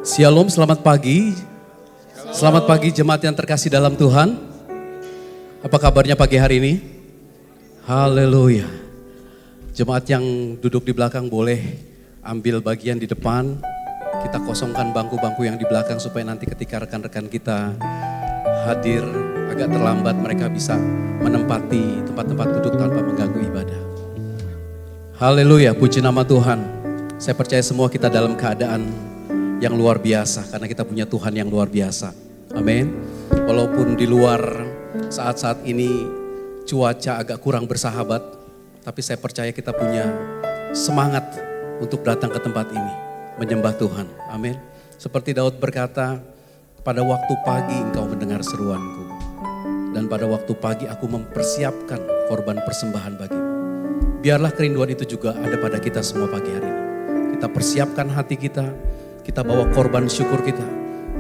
Shalom, selamat pagi. Selamat pagi jemaat yang terkasih dalam Tuhan. Apa kabarnya pagi hari ini? Haleluya. Jemaat yang duduk di belakang boleh ambil bagian di depan. Kita kosongkan bangku-bangku yang di belakang supaya nanti ketika rekan-rekan kita hadir agak terlambat mereka bisa menempati tempat-tempat duduk tanpa mengganggu ibadah. Haleluya, puji nama Tuhan. Saya percaya semua kita dalam keadaan yang luar biasa karena kita punya Tuhan yang luar biasa. Amin. Walaupun di luar saat-saat ini cuaca agak kurang bersahabat, tapi saya percaya kita punya semangat untuk datang ke tempat ini menyembah Tuhan. Amin. Seperti Daud berkata, pada waktu pagi engkau mendengar seruanku dan pada waktu pagi aku mempersiapkan korban persembahan bagimu. Biarlah kerinduan itu juga ada pada kita semua pagi hari ini. Kita persiapkan hati kita bawa korban syukur kita.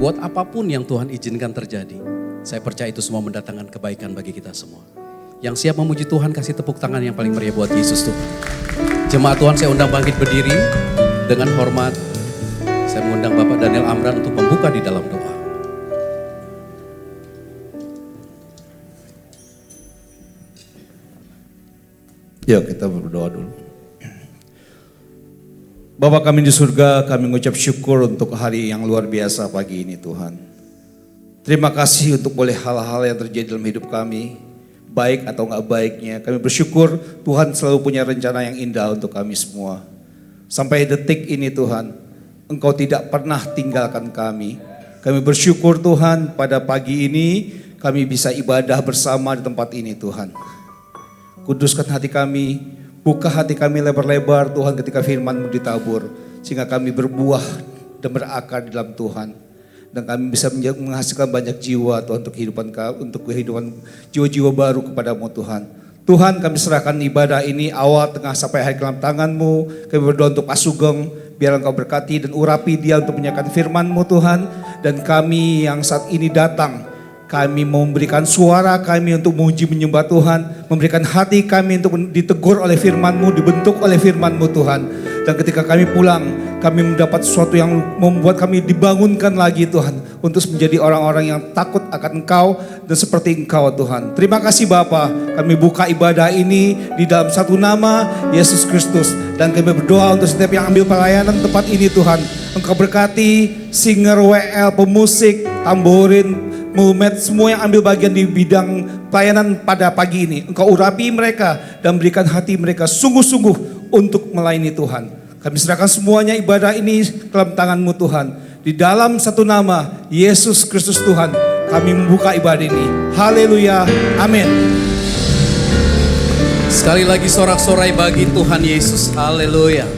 Buat apapun yang Tuhan izinkan terjadi. Saya percaya itu semua mendatangkan kebaikan bagi kita semua. Yang siap memuji Tuhan kasih tepuk tangan yang paling meriah buat Yesus Tuhan. Jemaat Tuhan saya undang bangkit berdiri. Dengan hormat saya mengundang Bapak Daniel Amran untuk membuka di dalam doa. Yuk kita berdoa dulu. Bapa kami di surga, kami mengucap syukur untuk hari yang luar biasa pagi ini Tuhan. Terima kasih untuk boleh hal-hal yang terjadi dalam hidup kami, baik atau enggak baiknya. Kami bersyukur Tuhan selalu punya rencana yang indah untuk kami semua. Sampai detik ini Tuhan, Engkau tidak pernah tinggalkan kami. Kami bersyukur Tuhan pada pagi ini kami bisa ibadah bersama di tempat ini Tuhan. Kuduskan hati kami. Buka hati kami lebar-lebar Tuhan ketika firman-Mu ditabur. Sehingga kami berbuah dan berakar di dalam Tuhan. Dan kami bisa menghasilkan banyak jiwa Tuhan untuk kehidupan jiwa-jiwa baru kepada-Mu Tuhan. Tuhan kami serahkan ibadah ini awal, tengah sampai akhir dalam tangan-Mu. Kami berdoa untuk Pak Sugeng. Biar Engkau berkati dan urapi dia untuk menyampaikan firman-Mu Tuhan. Dan kami yang saat ini datang. Kami memberikan suara kami untuk memuji menyembah Tuhan. Memberikan hati kami untuk ditegur oleh firman-Mu, dibentuk oleh firman-Mu Tuhan. Dan ketika kami pulang, kami mendapat sesuatu yang membuat kami dibangunkan lagi Tuhan. Untuk menjadi orang-orang yang takut akan Engkau dan seperti Engkau Tuhan. Terima kasih Bapa. Kami buka ibadah ini di dalam satu nama Yesus Kristus. Dan kami berdoa untuk setiap yang ambil pelayanan tempat ini Tuhan. Engkau berkati singer, WL, pemusik, tamborin, Muhammad, semua yang ambil bagian di bidang pelayanan pada pagi ini. Engkau urapi mereka dan berikan hati mereka sungguh-sungguh untuk melayani Tuhan. Kami serahkan semuanya ibadah ini dalam tangan-Mu Tuhan. Di dalam satu nama Yesus Kristus Tuhan kami membuka ibadah ini. Haleluya, amin. Sekali lagi sorak-sorai bagi Tuhan Yesus. Haleluya.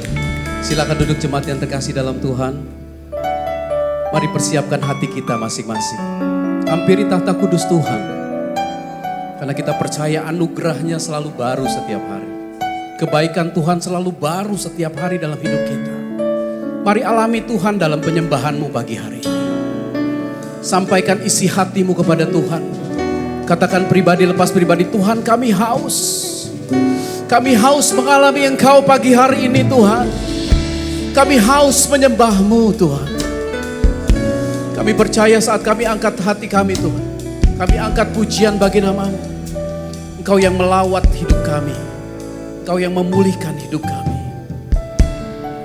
Silakan duduk jemaat yang terkasih dalam Tuhan. Mari persiapkan hati kita masing-masing. Hampiri tahta kudus Tuhan. Karena kita percaya anugerahnya selalu baru setiap hari. Kebaikan Tuhan selalu baru setiap hari dalam hidup kita. Mari alami Tuhan dalam penyembahan-Mu pagi hari ini. Sampaikan isi hatimu kepada Tuhan. Katakan pribadi lepas pribadi, Tuhan kami haus. Kami haus mengalami Engkau pagi hari ini Tuhan. Kami haus menyembah-Mu Tuhan. Kami percaya saat kami angkat hati kami Tuhan. Kami angkat pujian bagi nama-Mu. Engkau yang melawat hidup kami. Engkau yang memulihkan hidup kami.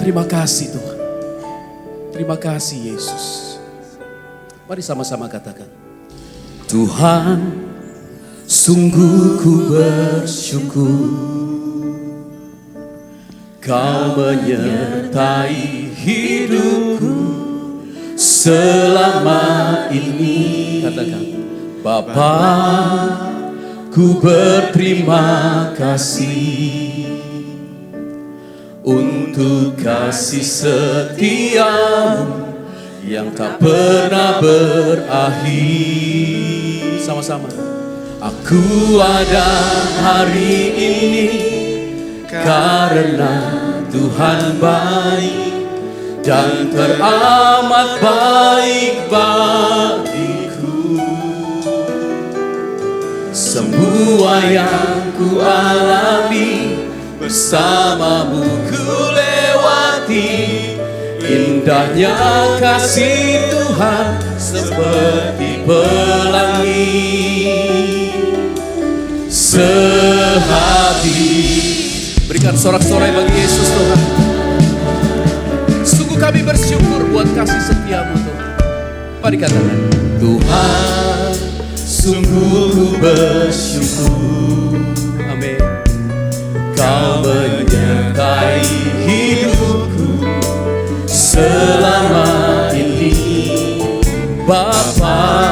Terima kasih Tuhan. Terima kasih Yesus. Mari sama-sama katakan. Tuhan, sungguh ku bersyukur. Kau menyertai hidupku selama ini. Katakan, Bapa, ku berterima kasih untuk kasih setiamu yang tak pernah berakhir. Sama-sama. Aku ada hari ini karena Tuhan baik dan teramat baik bagiku. Semua yang ku alami bersamamu ku lewati. Indahnya kasih Tuhan seperti pelangi, sehabis. Berikan sorak-sorai bagi Yesus Tuhan. Sungguh kami bersyukur buat kasih setiamu Tuhan. Mari katakan, Tuhan sungguh bersyukur. Amin. Kau menyertai hidupku selama ini. Bapa,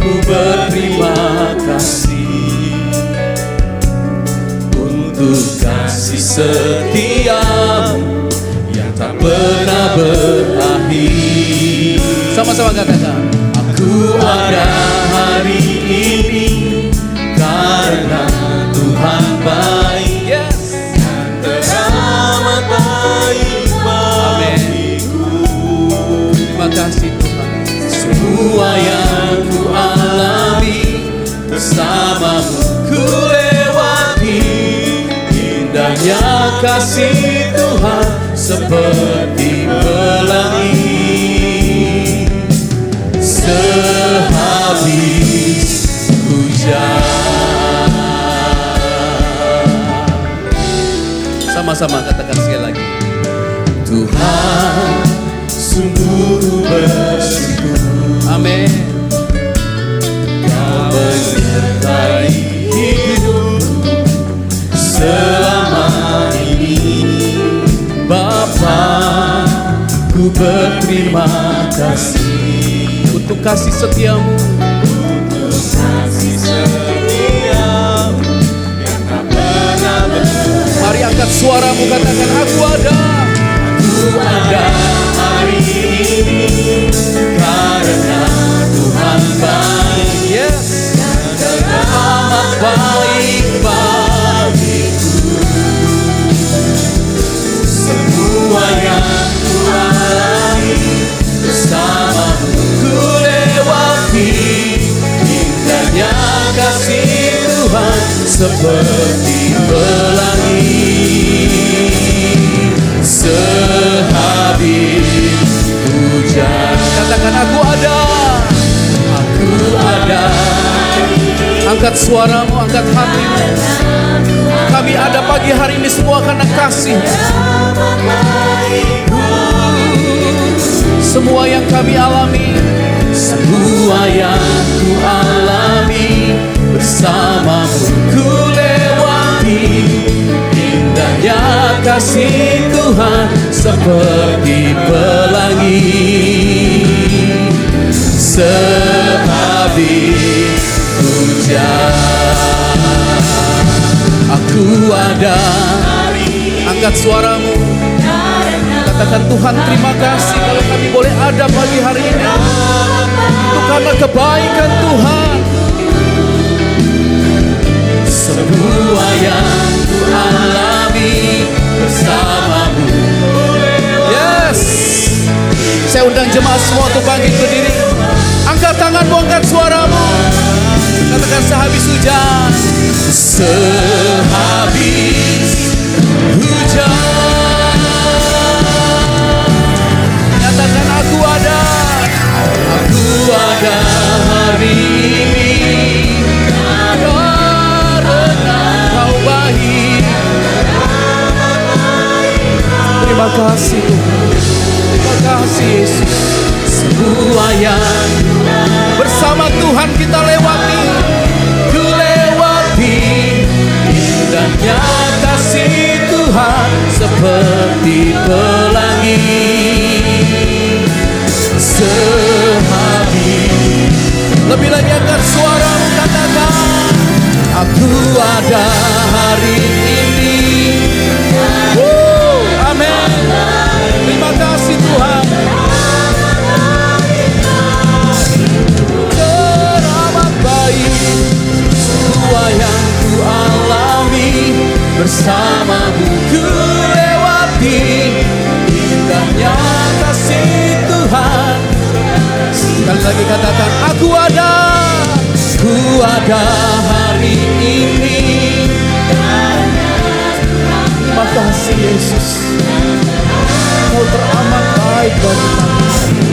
ku berterima kasih untuk kasih setiamu yang tak pernah berakhir. Sama-sama katakan, aku ada hari ini karena Tuhan baik. Yes. Teramat baik bagiku. Terima kasih Tuhan. Semua yang ku alami bersamamu ku lewati. Indahnya kasih Tuhan seperti pelangi, sehabis hujan. Sama-sama katakan sekali lagi, Tuhan sungguh bersyukur. Amin. Kau menyertai hidupku selama ini. Bapa, ku berterima kasih untuk kasih setiamu, untuk kasih setiamu yang tak pernah berhenti. Mari angkat suaramu, katakan, aku ada hari ini karena Tuhan baik. Yes. Teramat baik bagiku. Semua yang ku alami bersamamu ku lewati. Indahnya kasih Tuhan seperti pelangi, sehabis hujan. Katakan, aku ada. Angkat suaramu, angkat hatimu. Kami ada pagi hari ini semua karena kasih. Semua yang kami alami, semua yang ku alami bersamamu ku lewati. Indahnya kasih Tuhan seperti pelangi, sehabis hujan. Aku ada. Angkat suaramu, katakan, Tuhan terima kasih kalau kami boleh ada pagi hari ini. Itu karena kebaikan Tuhan. Semua yang ku alami bersamamu. Yes. Saya undang jemaat semua untuk bangkit berdiri. Angkat tanganmu, angkat suaramu. Katakan, sehabis hujan. Sehabis hujan. Nyatakan, aku ada. Aku ada hari ini karena Kau baik. Terima kasih Tuhan. Terima kasih Yesus. Semua yang bersama Tuhan kita lewati, ku lewati. Indahnya kasih Tuhan seperti pelangi, sehabis. Lebih lagi angkat suaramu, katakan, aku ada hari ini. Amin. Terima kasih Tuhan. Teramat baik. Semua yang ku alami bersamamu ku lewati. Indahnya kasih Tuhan. Sekali lagi katakan, aku ada. Ku ada hari ini. Terima kasih Yesus. Kau teramat baik baik bagi kami.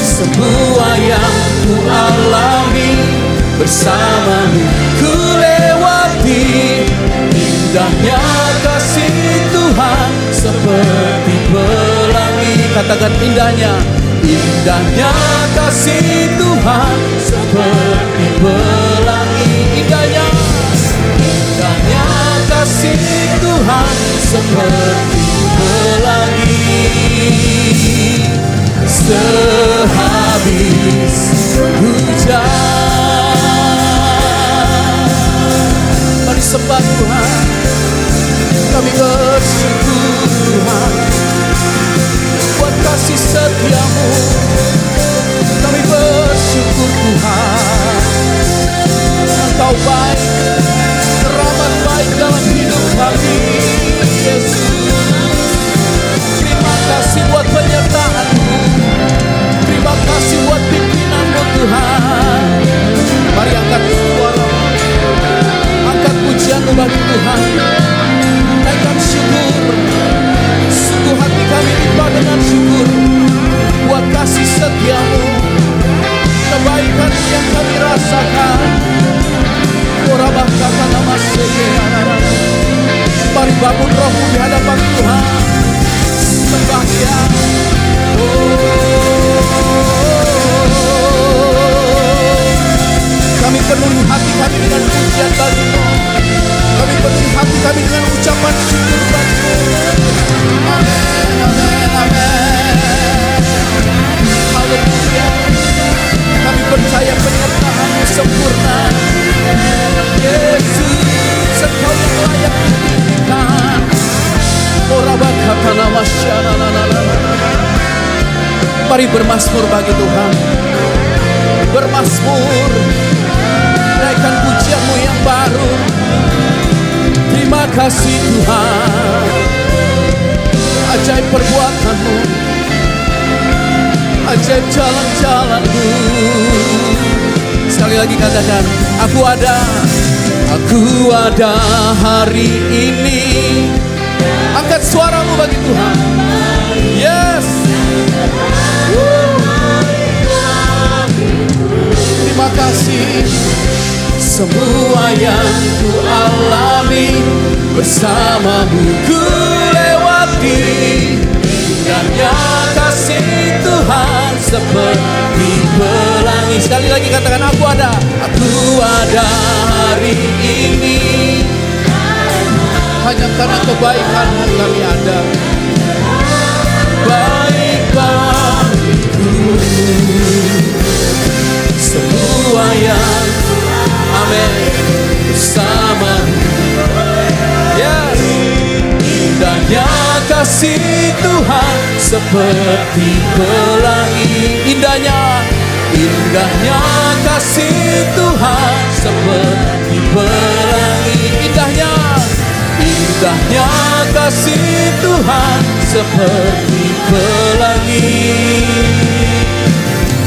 Semua yang ku alami bersamamu ku lewati. Indahnya kasih Tuhan seperti pelangi. Katakan indahnya. Indahnya kasih Tuhan seperti pelangi. Indahnya. Indahnya kasih Tuhan seperti pelangi. Sehabis hujan, mari sembah Tuhan. Kami bersyukur Tuhan buat kasih setiamu. Kami bersyukur Tuhan, Engkau baik, rahmat baik dalam hidup kami. Yesus, terima kasih buat penyertaan-Mu. Terima kasih buat pimpinan-Mu Tuhan. Mari angkat suara, angkat pujian-Mu bagi Tuhan. Naikkan syukur. Sungguh hati kami limpah dengan syukur buat kasih setia-Mu, kebaikan yang kami rasakan. Orabah kata nama sekian. Mari bangun rohmu di hadapan Tuhan. Sembah Dia. Kami penuhi hati kami dengan pujian bagi-Mu. Kami penuhi hati kami dengan ucapan syukur bagi-Mu. Amin, amin, amin. Haleluya. Kami percaya penyertaan-Mu sempurna. Yesus, Engkau yang layak ditinggikan. Orabakatana masyananana. Mari bermasmur bagi Tuhan. Bermasmur. Naikkan pujian-Mu yang baru. Terima kasih Tuhan. Ajaib perbuatan-Mu. Ajaib jalan-jalan-Mu. Sekali lagi katakan, aku ada hari ini. Angkat suaramu bagi Tuhan. Yes. Terima kasih. Semua yang ku alami bersamamu ku lewati. Indahnya kasih Tuhan seperti pelangi. Sekali lagi katakan, aku ada hari ini. Hanya karena kebaikan-Mu kami ada. Baik bagiku semua yang, amin, bersamamu. Yes. Indahnya kasih Tuhan seperti pelangi. Indahnya kasih Tuhan seperti pelangi. Indahnya kasih Tuhan seperti pelangi.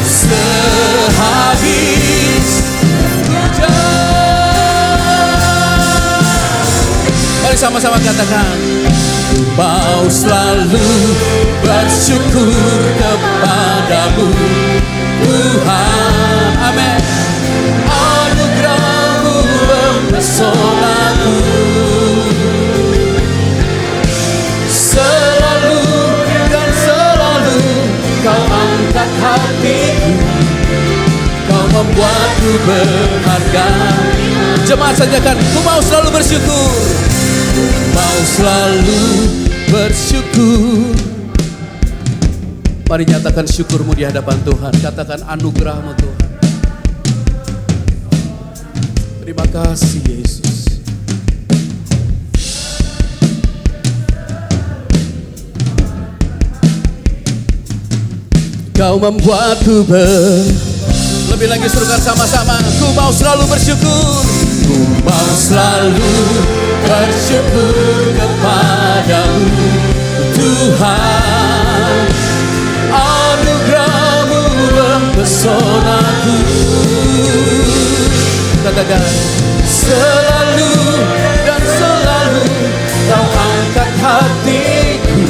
Sehabis hujan. Mari sama-sama katakan, mau selalu bersyukur kepadamu Tuhan. Amin. Anugerah-Mu mempesonaku. Selalu dan selalu Kau angkat hatiku. Kau membuatku berharga. Jemaat sajakan, ku mau selalu bersyukur. Mau selalu bersyukur. Mari nyatakan syukurmu di hadapan Tuhan. Katakan anugerah-Mu Tuhan. Terima kasih Yesus. Kau membuatku lebih lagi serukan sama-sama. Ku mau selalu bersyukur. Ku mau selalu bersyukur kepadamu Tuhan. Anugerah-Mu mempesonaku. Katakan, selalu dan selalu Kau angkat hatiku.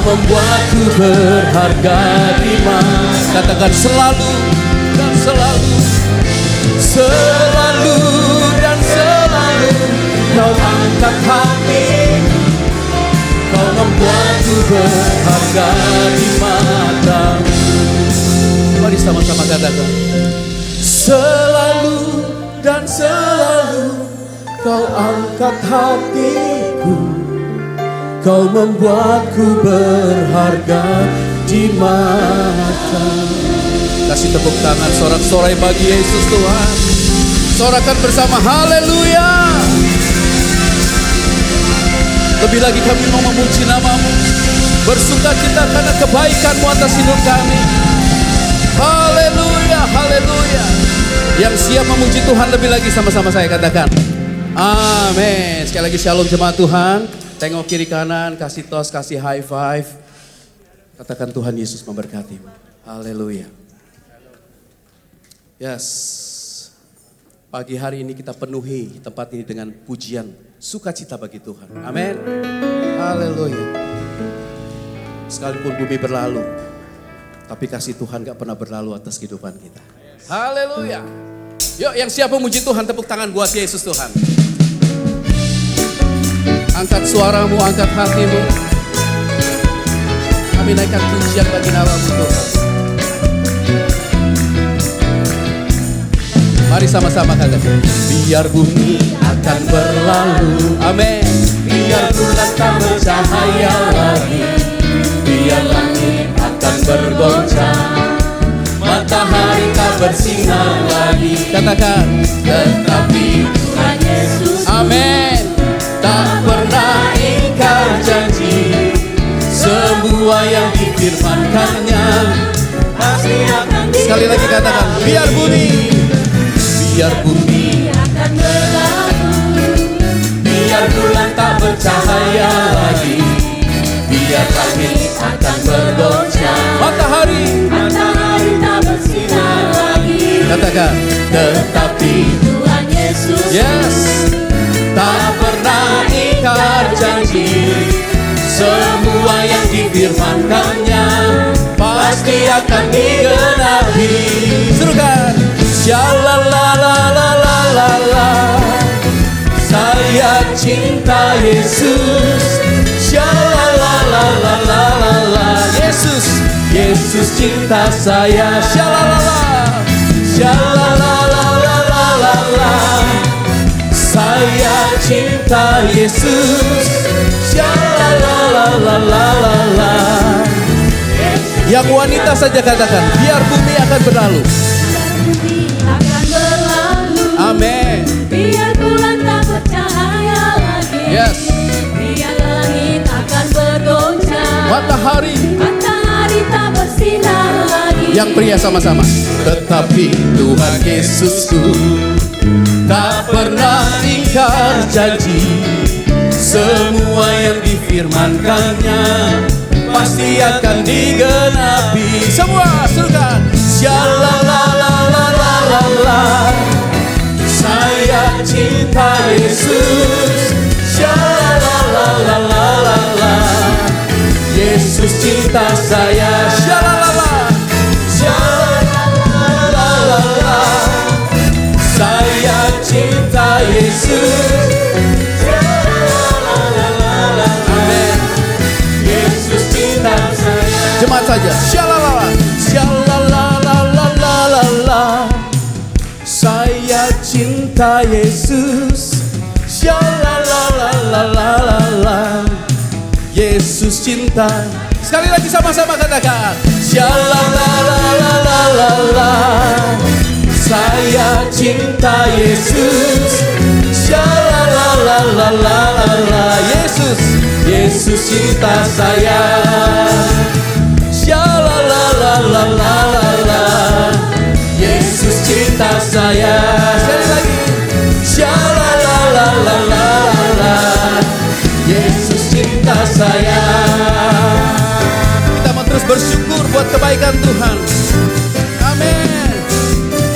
membuatku berharga di mata. Katakan selalu dan selalu, selalu dan selalu kau angkat hati, kau membuatku berharga di mata-Mu. Mari sama-sama katakan, selalu dan selalu kau angkat hatiku, kau membuatku berharga di mata. Kasih tepuk tangan sorak-sorai bagi Yesus Tuhan. Sorakan bersama haleluya. Lebih lagi kami mau memuji nama-Mu, bersuka cita karena kebaikan-Mu atas hidup kami. Haleluya, haleluya. Yang siap memuji Tuhan lebih lagi sama-sama saya katakan amin. Sekali lagi shalom jemaat Tuhan. Tengok kiri kanan, kasih tos, kasih high five. Katakan Tuhan Yesus memberkati-Mu. Haleluya. Yes. Pagi hari ini kita penuhi tempat ini dengan pujian sukacita bagi Tuhan. Amin. Haleluya. Sekalipun bumi berlalu, tapi kasih Tuhan gak pernah berlalu atas kehidupan kita. Haleluya. Yuk yang siap memuji Tuhan, tepuk tangan buat Yesus Tuhan. Angkat suaramu, angkat hatimu. Kami naikkan pujian bagi nama-Mu Tuhan. Mari sama-sama katakan, biar bumi akan berlalu, amin. Biar bulan tak bercahaya lagi, biar langit akan bergoncang, matahari tak bersinar lagi. Katakan, tetapi Tuhan Yesus, amin, tak pernah ingkar janji. Semua yang difirmankannya pasti akan digenapi. Sekali lagi katakan, biar bumi akan berlalu, biar bulan tak bercahaya lagi, biar langit akan bergoncang, matahari tak bersinar lagi. Katakan, tetapi Tuhan Yesus, yes, tak pernah ingkar janji. Semua yang difirmankannya pasti akan digenapi. Serukan, shalalalalala, saya cinta Yesus. Shalalalalala, Yesus cinta saya. Shalalala, shalalalalala, saya cinta Yesus. Shalalalalala. Yang wanita saja katakan, biar bumi akan berlalu. Amin. Biar bulan tak bercahaya lagi. Yes. Biar langit akan bergoncang, Matahari tak bersinar lagi. Yang pria sama-sama. Tetapi Tuhan Yesusku tak pernah ingkar janji. Semua yang difirmankannya pasti akan digenapi. Semua serukan, shalalalalala, saya cinta Yesus. Shalalalalala, Yesus cinta saya. Shalalala, shalalalalala, saya cinta Yesus. Shalalalalala, amin. Yesus cinta saya. Jemaat saja, shalalala, shalalalalala, saya cinta Yesus. Shalalalalala, Yesus cinta. Sekali lagi sama-sama katakan, shalalalalala, saya cinta Yesus. Shalalalalala, Yesus cinta saya. Shalalalalala, Yesus cinta saya. Sekali lagi, shalalalalala, Yesus cinta saya. Kita mau terus bersyukur buat kebaikan Tuhan. Amin.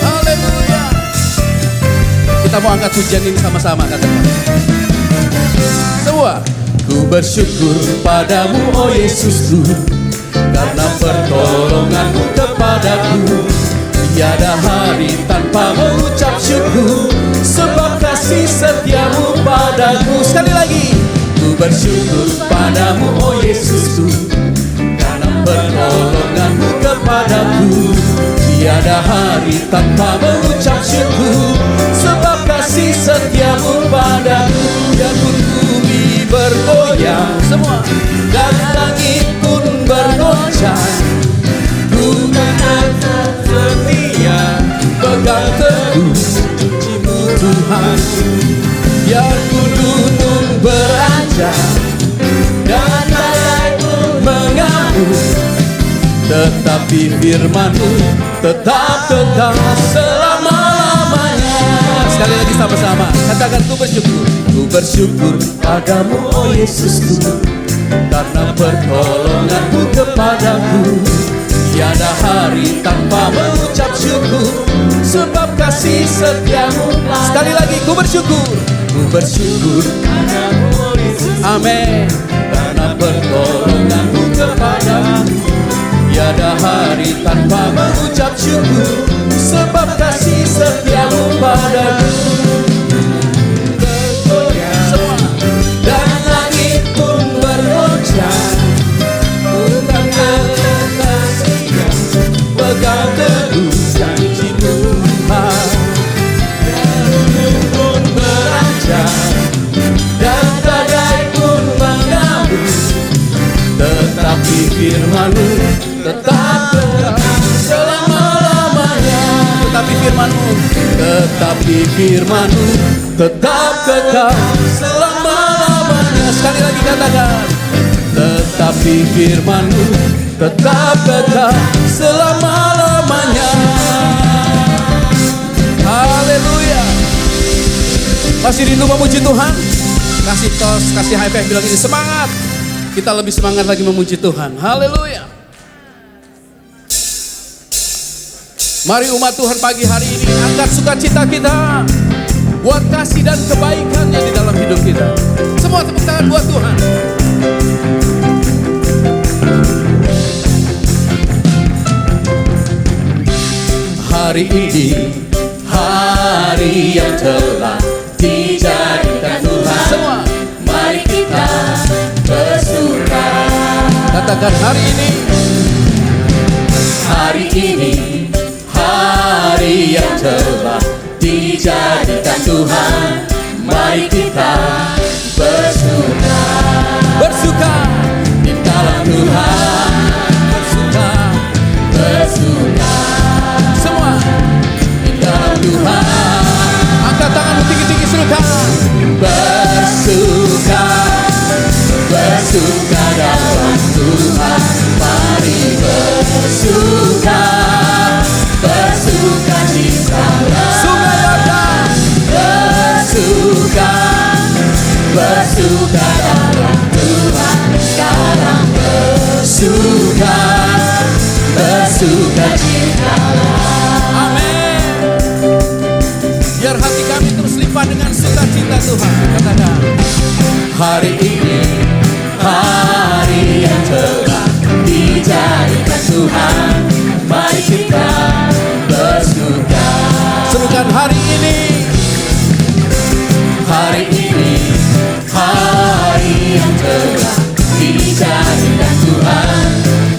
Haleluya. Kita mau angkat pujian ini sama-sama katakan. Semua. Ku bersyukur padamu oh Yesusku, karena pertolonganmu kepadaku. Tiada hari tanpa mengucap syukur, sebab kasih setiamu padaku. Sekali lagi, ku bersyukur padamu oh Yesusku, karena pertolonganmu kepadaku. Tiada hari tanpa mengucap syukur, sebab kasih setiamu padaku. Biarpun bumi bergoyang semua dan langit pun bergoncang, ku tetap setia pegang teguh janji-Mu Tuhan. Biarpun gunung beranjak dan badai pun mengamuk, tetapi firman-Mu tetap kekal selama-lamanya. Sekali lagi sama-sama, katakan ku bersyukur. Ku bersyukur padamu oh Yesusku, karena pertolongan-Mu kepadaku. Tiada hari tanpa mengucap syukur, sebab kasih setiamu. Sekali lagi, ku bersyukur. Ku bersyukur padamu oh Yesus. Amin. Karena pertolongan-Mu kepadaku. Tiada hari tanpa mengucap syukur, sebab kasih setiamu padaku. Bergoyang semua dan langit pun bergoncang, bukan kasih pegang teguh janji-Mu Tuhan. Gunung pun beranjak dan badai pun mengamuk, tetapi firman-Mu tetap kekal selama-lamanya. Tetapi firman-Mu tetap kekal selama-lamanya. Sekali lagi katakan, tetapi firman-Mu tetap kekal selama-lamanya. Haleluya. Masih rindu memuji Tuhan? Kasih tos, kasih high five, bilang ini semangat. Kita lebih semangat lagi memuji Tuhan. Haleluya. Mari umat Tuhan pagi hari ini angkat sukacita kita buat kasih dan kebaikannya di dalam hidup kita. Semua tepuk tangan buat Tuhan. Hari ini hari yang telah dijadikan Tuhan. Semua mari kita bersuka. Katakan hari ini. Hari ini hari yang telah dijadikan Tuhan. Mari kita bersuka. Bersuka di dalam Tuhan. Bersuka. Bersuka. Semua di dalam Tuhan. Angkat tanganmu tinggi-tinggi, serukan. Bersuka. Bersuka dalam Tuhan. Mari bersuka. Bersuka cita, bersuka datang, bersuka, bersuka dalam Tuhan. Sekarang bersuka, bersuka cita. Amin. Biar hati kami terus limpah dengan sukacita Tuhan. Katakan, hari ini hari yang telah dijadikan Tuhan. Mari kita bersuka. Serukan hari ini. Hari ini hari yang telah dijadikan Tuhan.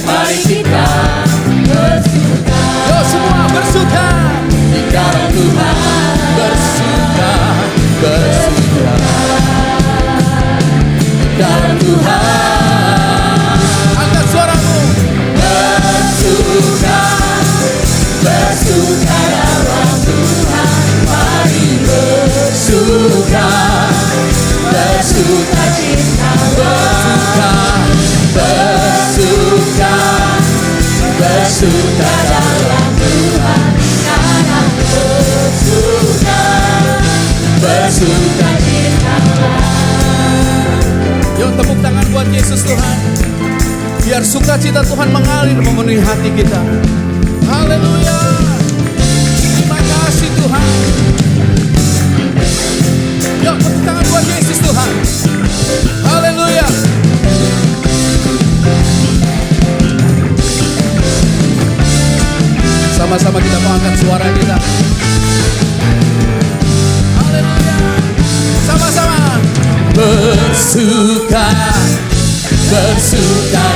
Mari kita bersuka. Yo semua bersuka di dalam Tuhan. Bersuka, bersuka di dalam Tuhan. Angkat suaramu. Bersuka, bersuka dalam Tuhan. Mari bersuka, bersuka cinta. Bersuka, bersuka, bersuka dalam Tuhan. Karena bersuka, bersuka cinta. Yuk tepuk tangan buat Yesus Tuhan. Biar sukacita Tuhan mengalir memenuhi hati kita. Haleluya. Terima kasih Tuhan. Yuk tepuk tangan buat Yesus Tuhan. Haleluya. Haleluya. Sama-sama kita angkat suara kita. Haleluya. Sama-sama. Bersuka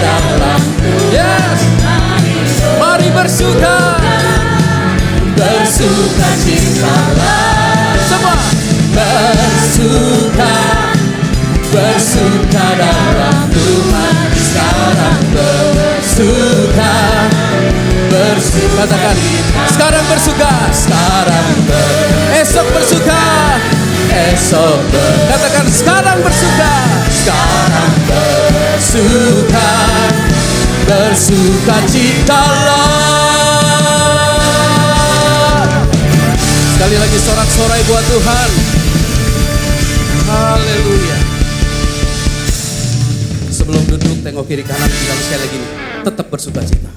dalam Tuhan. Yes. Mari bersuka citalah. Semua bersuka dalam Tuhan. Sekarang bersuka. Katakan sekarang bersuka. Esok bersuka. Katakan sekarang bersuka. Bersuka citalah. Sekali lagi sorak-sorai buat Tuhan. Haleluya. Sebelum duduk tengok kiri kanan, bilang sekali lagi, tetap bersuka cita.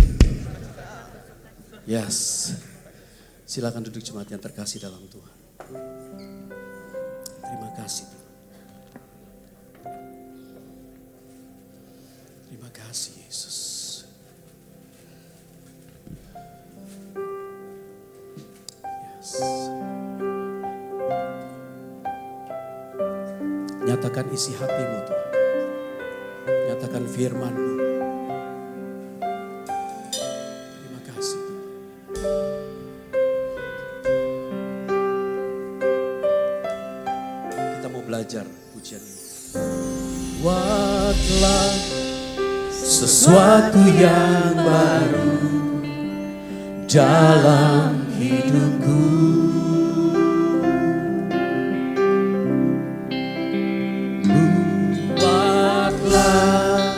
Yes. Silakan duduk jemaat yang terkasih dalam Tuhan. Terima kasih Tuhan. Terima kasih Yesus. Yes. Nyatakan isi hatimu Tuhan. Nyatakan firman-Mu. Terima kasih Tuhan. Kita mau belajar pujian ini. Buatlah sesuatu yang baru dalam hidupku. Buatlah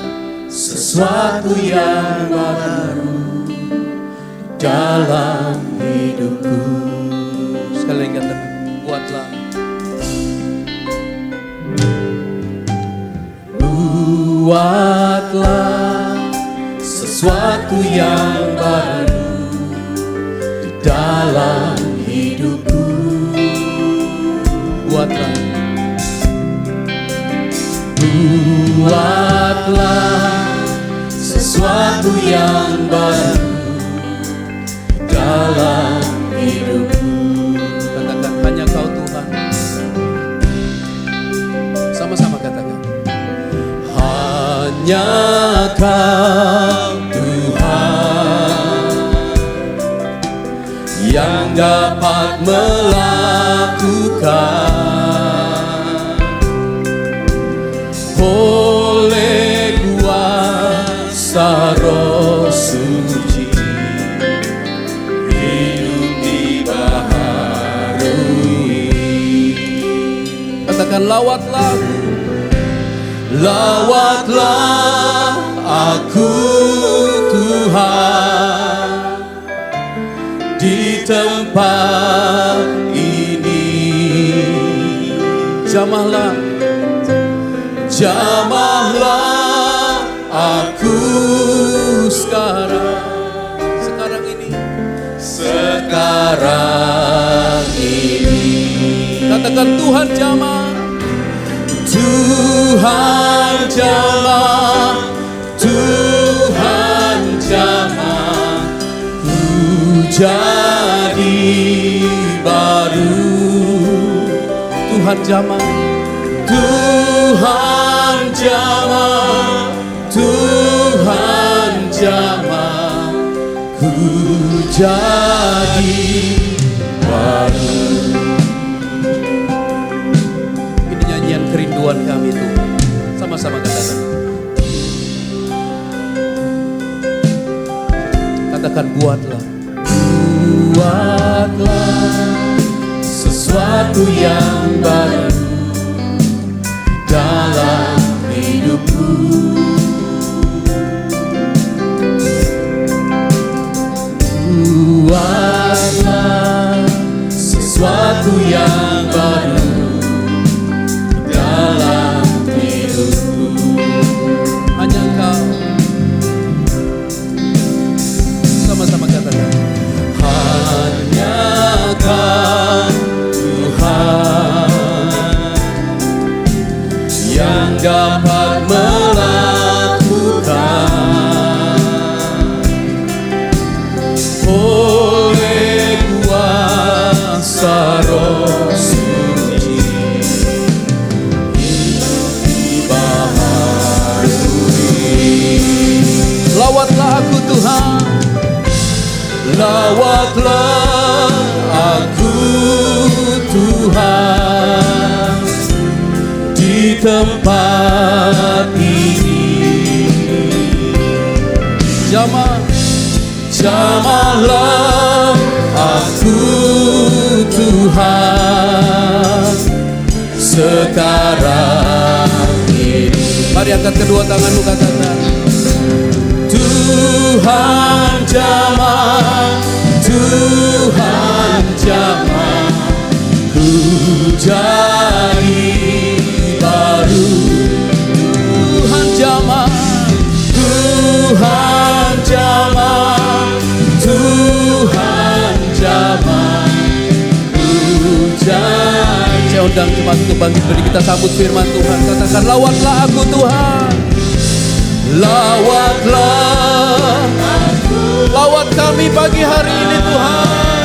sesuatu yang baru dalam hidupku. Sekali lagi katakan, buatlah. Buatlah sesuatu yang baru di dalam hidupku. Buatlah sesuatu yang baru di dalam hidupku. Katakan hanya Kau Tuhan. Sama-sama katakan. Hanya Kau Tuhan yang dapat melakukan oleh kuasa Roh Suci hidup dibaharui. Katakan lawatlah aku Tuhan di tempat ini. Jamahlah aku sekarang ini. Katakan Tuhan jamah. Tuhan jamah, ku jadi baru. Tuhan jamah, ku jadi baru. Ini nyanyian kerinduan kami Tuhan. Sama-sama katakan. Katakan buatlah sesuatu yang baru dalam hidupku. Buatlah sesuatu yang baru dalam hidupku. Hanya Kau. Sama-sama katakan. Hanya Kau Tuhan yang dapat Tuhan. Lawatlah aku Tuhan di tempat ini. Jamahlah aku Tuhan sekarang ini. Mari angkat kedua tanganmu, katakan Tuhan jamah, Tuhan jamah, ku jadi baru. Tuhan jamah, Tuhan jamah, Tuhan jamah, ku jadi. Saya undang jemaat untuk bangkit berdiri, kita sambut firman Tuhan. Katakan lawatlah aku Tuhan. Lawatlah aku, lawat kami pagi hari ini Tuhan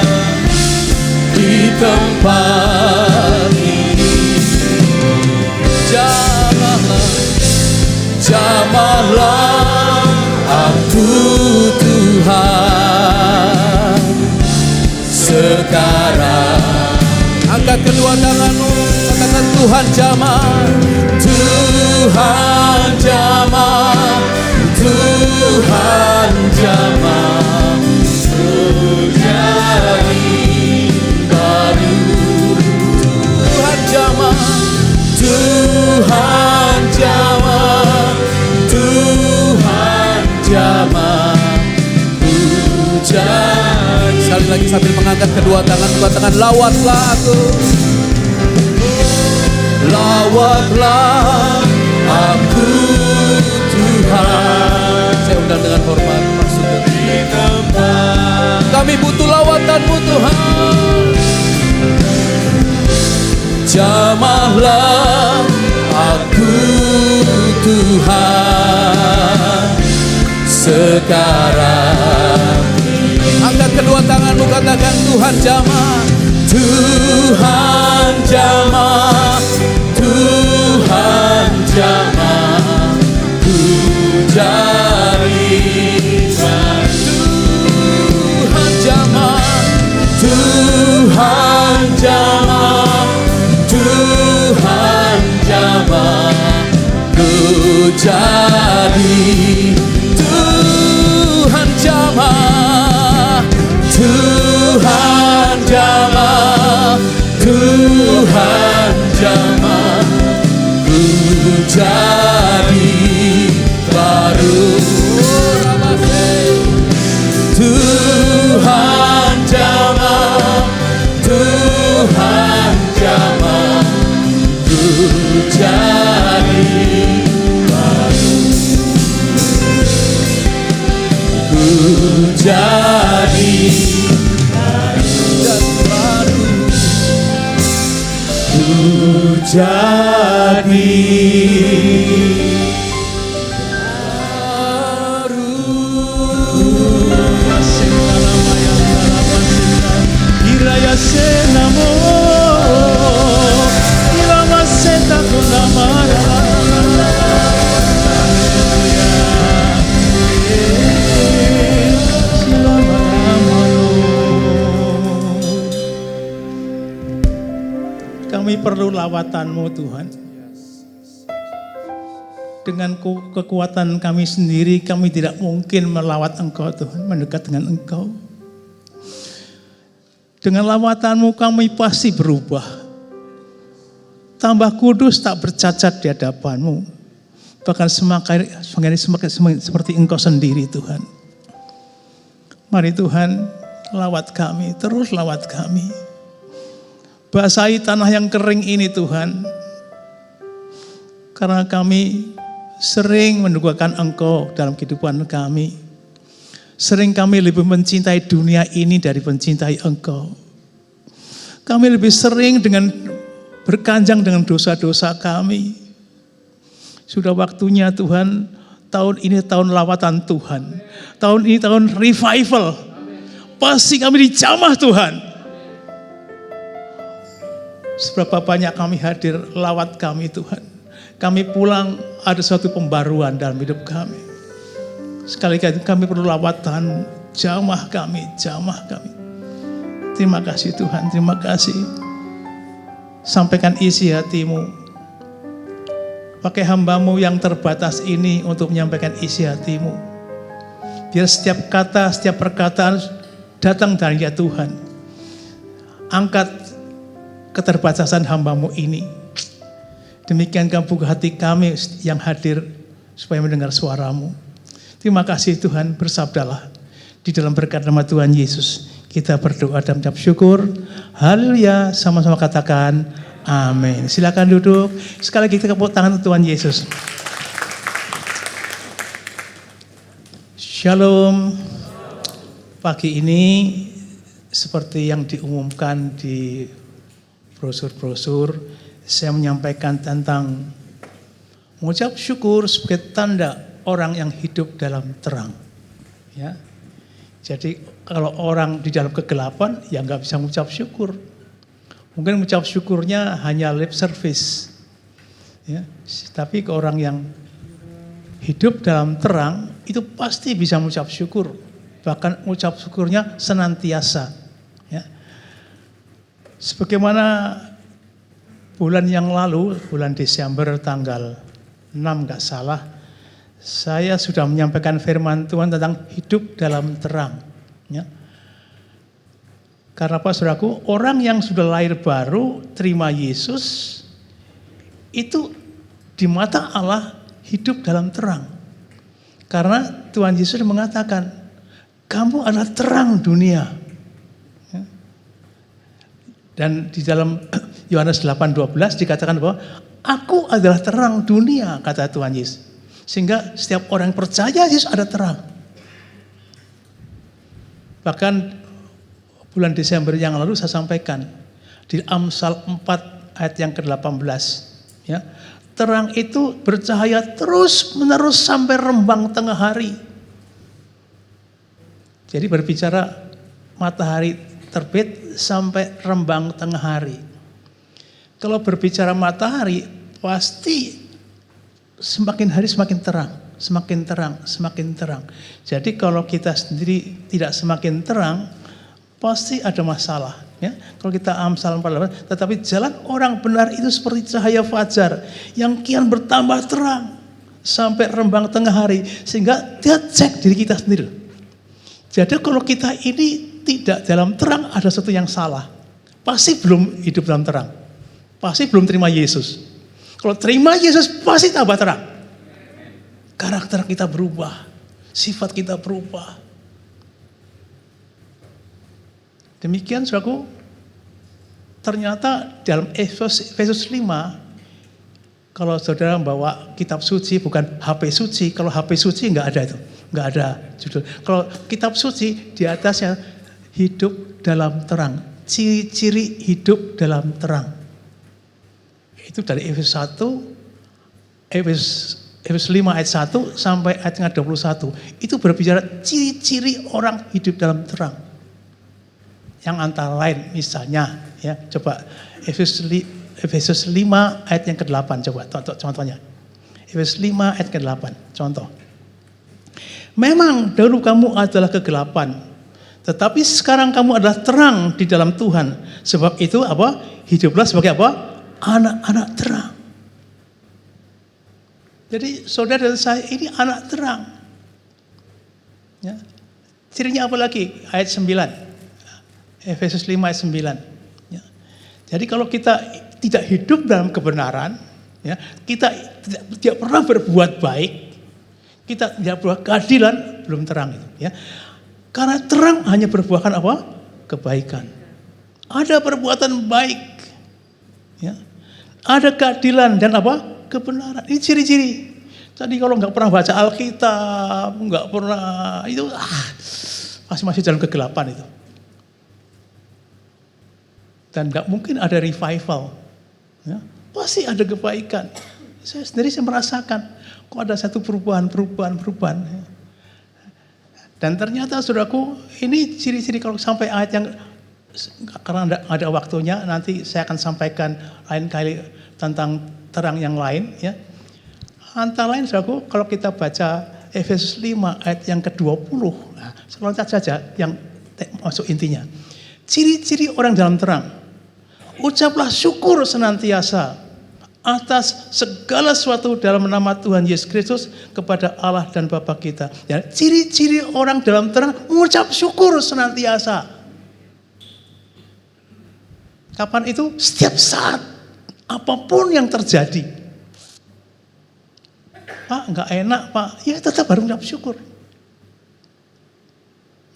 di tempat ini. Jamahlah, jamahlah aku Tuhan sekarang. Angkat kedua tanganmu, katakan Tuhan jamah, Tuhan jamah, Tuhan jamah, menjadi baru. Tuhan jamah, Tuhan jamah, Tuhan jamah, menjadi. Sekali lagi sambil mengangkat kedua tangan, katakan lawatlah aku. Lawatlah aku Tuhan. Saya undang dengan hormat maksudnya. Kami butuh lawatanmu Tuhan. Jamahlah aku Tuhan sekarang. Angkat kedua tanganmu, katakan Tuhan jamah, Tuhan jamah, Tuhan jamah, ku jadi baru. Tuhan jamah, Tuhan jamah, Tuhan jamah, ku jadi. Tuhan jamah, Tuhan jamah, Tuhan jamah, ku jadi baru. Tuhan jamah, Tuhan jamah, ku jadi baru. Ku jadi baru. Ku jadi Iraya senamo, ilama seta kunamara. Kami perlu lawatanmu Tuhan. Dengan kekuatan kami sendiri, kami tidak mungkin melawat Engkau Tuhan, mendekat dengan Engkau. Dengan lawatanmu kami pasti berubah. Tambah kudus, tak bercacat di hadapanmu. Bahkan semakin seperti Engkau sendiri Tuhan. Mari Tuhan, lawat kami, terus lawat kami. Basahi tanah yang kering ini Tuhan. Karena kami sering mendukakan Engkau dalam kehidupan kami. Sering kami lebih mencintai dunia ini dari mencintai Engkau. Kami lebih sering dengan berkanjang dengan dosa-dosa kami. Sudah waktunya Tuhan, tahun ini tahun lawatan Tuhan. Tahun ini tahun revival. Pasti kami dijamah Tuhan. Seberapa banyak kami hadir, lawat kami Tuhan. Kami pulang ada suatu pembaruan dalam hidup kami. Sekali lagi kami perlu lawatan, jamah kami. Terima kasih Tuhan, terima kasih. Sampaikan isi hatimu. Pakai hamba-Mu yang terbatas ini untuk menyampaikan isi hatimu. Biar setiap kata, setiap perkataan datang dari ya Tuhan. Angkat keterbatasan hamba-Mu ini. Demikian Kau buka hati kami yang hadir supaya mendengar suara-Mu. Terima kasih Tuhan, bersabdalah. Di dalam berkat nama Tuhan Yesus, kita berdoa dan mengucap syukur. Haleluya, sama-sama katakan amin. Silakan duduk. Sekali lagi kita tepuk tangan untuk Tuhan Yesus. Shalom. Pagi ini seperti yang diumumkan di brosur-brosur, saya menyampaikan tentang mengucap syukur sebagai tanda orang yang hidup dalam terang. Ya. Jadi kalau orang di dalam kegelapan, ya nggak bisa mengucap syukur. Mungkin mengucap syukurnya hanya lip service. Ya. Tapi ke orang yang hidup dalam terang, itu pasti bisa mengucap syukur. Bahkan mengucap syukurnya senantiasa. Ya. Sebagaimana bulan yang lalu, bulan Desember tanggal 6 nggak salah, saya sudah menyampaikan firman Tuhan tentang hidup dalam terang. Ya. Karena apa saudaraku, orang yang sudah lahir baru, terima Yesus, itu di mata Allah hidup dalam terang. Karena Tuhan Yesus mengatakan, kamu adalah terang dunia. Ya. Dan di dalam Yohanes 8:12 dikatakan bahwa aku adalah terang dunia, kata Tuhan Yesus. Sehingga setiap orang yang percaya Yesus ada terang. Bahkan bulan Desember yang lalu saya sampaikan di Amsal 4 ayat yang ke-18. Ya, terang itu bercahaya terus menerus sampai rembang tengah hari. Jadi berbicara matahari terbit sampai rembang tengah hari. Kalau berbicara matahari pasti semakin hari semakin terang, semakin terang, semakin terang. Jadi kalau kita sendiri tidak semakin terang, pasti ada masalah. Ya, kalau kita Amsal 4:18, tetapi jalan orang benar itu seperti cahaya fajar yang kian bertambah terang sampai rembang tengah hari, sehingga dia cek diri kita sendiri. Jadi kalau kita ini tidak dalam terang, ada sesuatu yang salah. Pasti belum hidup dalam terang, pasti belum terima Yesus. Kalau terima Yesus pasti tambah terang. Karakter kita berubah, sifat kita berubah. Demikian saudaraku, ternyata dalam Efesus 5, kalau saudara membawa kitab suci, bukan HP suci, kalau HP suci enggak ada itu, enggak ada judul. Kalau kitab suci di atasnya hidup dalam terang, ciri-ciri hidup dalam terang. Itu dari Efesus 5 ayat 1 sampai ayat 21. Itu berbicara ciri-ciri orang hidup dalam terang. Yang antara lain misalnya, ya, coba Efesus 5 ayat yang ke-8, coba contohnya. Efesus 5 ayat ke-8, contoh. Memang dahulu kamu adalah kegelapan, tetapi sekarang kamu adalah terang di dalam Tuhan. Sebab itu apa? Hiduplah sebagai apa? Anak-anak terang. Jadi saudara dan saya ini anak terang. Ya. Cirinya apa lagi? Ayat 9. Efesus 5 ayat 9. Ya. Jadi kalau kita tidak hidup dalam kebenaran, ya, kita tidak pernah berbuat baik, kita tidak berbuat keadilan, belum terang itu. Ya. Karena terang hanya berbuahkan apa? Kebaikan. Ada perbuatan baik. Ya. Ada keadilan dan apa? Kebenaran. Ini ciri-ciri. Tadi kalau nggak pernah baca Alkitab, nggak pernah, itu masih dalam kegelapan itu. Dan nggak mungkin ada revival. Ya. Pasti ada kebaikan. Saya sendiri merasakan, kok ada satu perubahan. Ya. Dan ternyata saudaraku, ini ciri-ciri kalau sampai ayat yang, karena ada waktunya, nanti saya akan sampaikan lain kali tentang terang yang lain. Ya. Antara lain saudaraku, kalau kita baca Efesus 5 ayat yang ke-20. Nah, loncat saja yang masuk intinya. Ciri-ciri orang dalam terang. Ucaplah syukur senantiasa atas segala sesuatu dalam nama Tuhan Yesus Kristus kepada Allah dan Bapa kita. Ya, ciri-ciri orang dalam terang mengucap syukur senantiasa. Kapan itu? Setiap saat. Apapun yang terjadi. Pak, enggak enak Pak. Ya tetap harus mengucap syukur.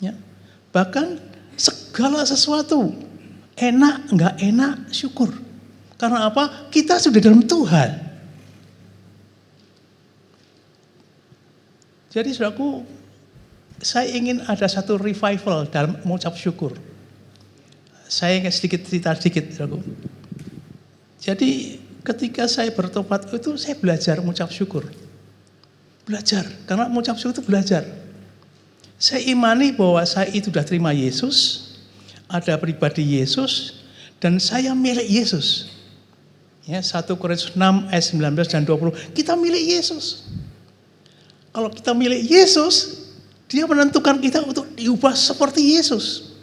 Ya. Bahkan segala sesuatu. Enak, enggak enak, syukur. Karena apa? Kita sudah dalam Tuhan. Jadi saudaraku, saya ingin ada satu revival dalam mengucap syukur. Saya ingin cerita sedikit, saudaraku. Jadi ketika saya bertobat itu saya belajar mengucap syukur. Belajar, karena mengucap syukur itu belajar. Saya imani bahwa saya itu sudah terima Yesus, ada pribadi Yesus, dan saya milik Yesus. Ya, 1 Korintus 6 ayat 19 dan 20. Kita milik Yesus. Kalau kita milik Yesus, Dia menentukan kita untuk diubah seperti Yesus.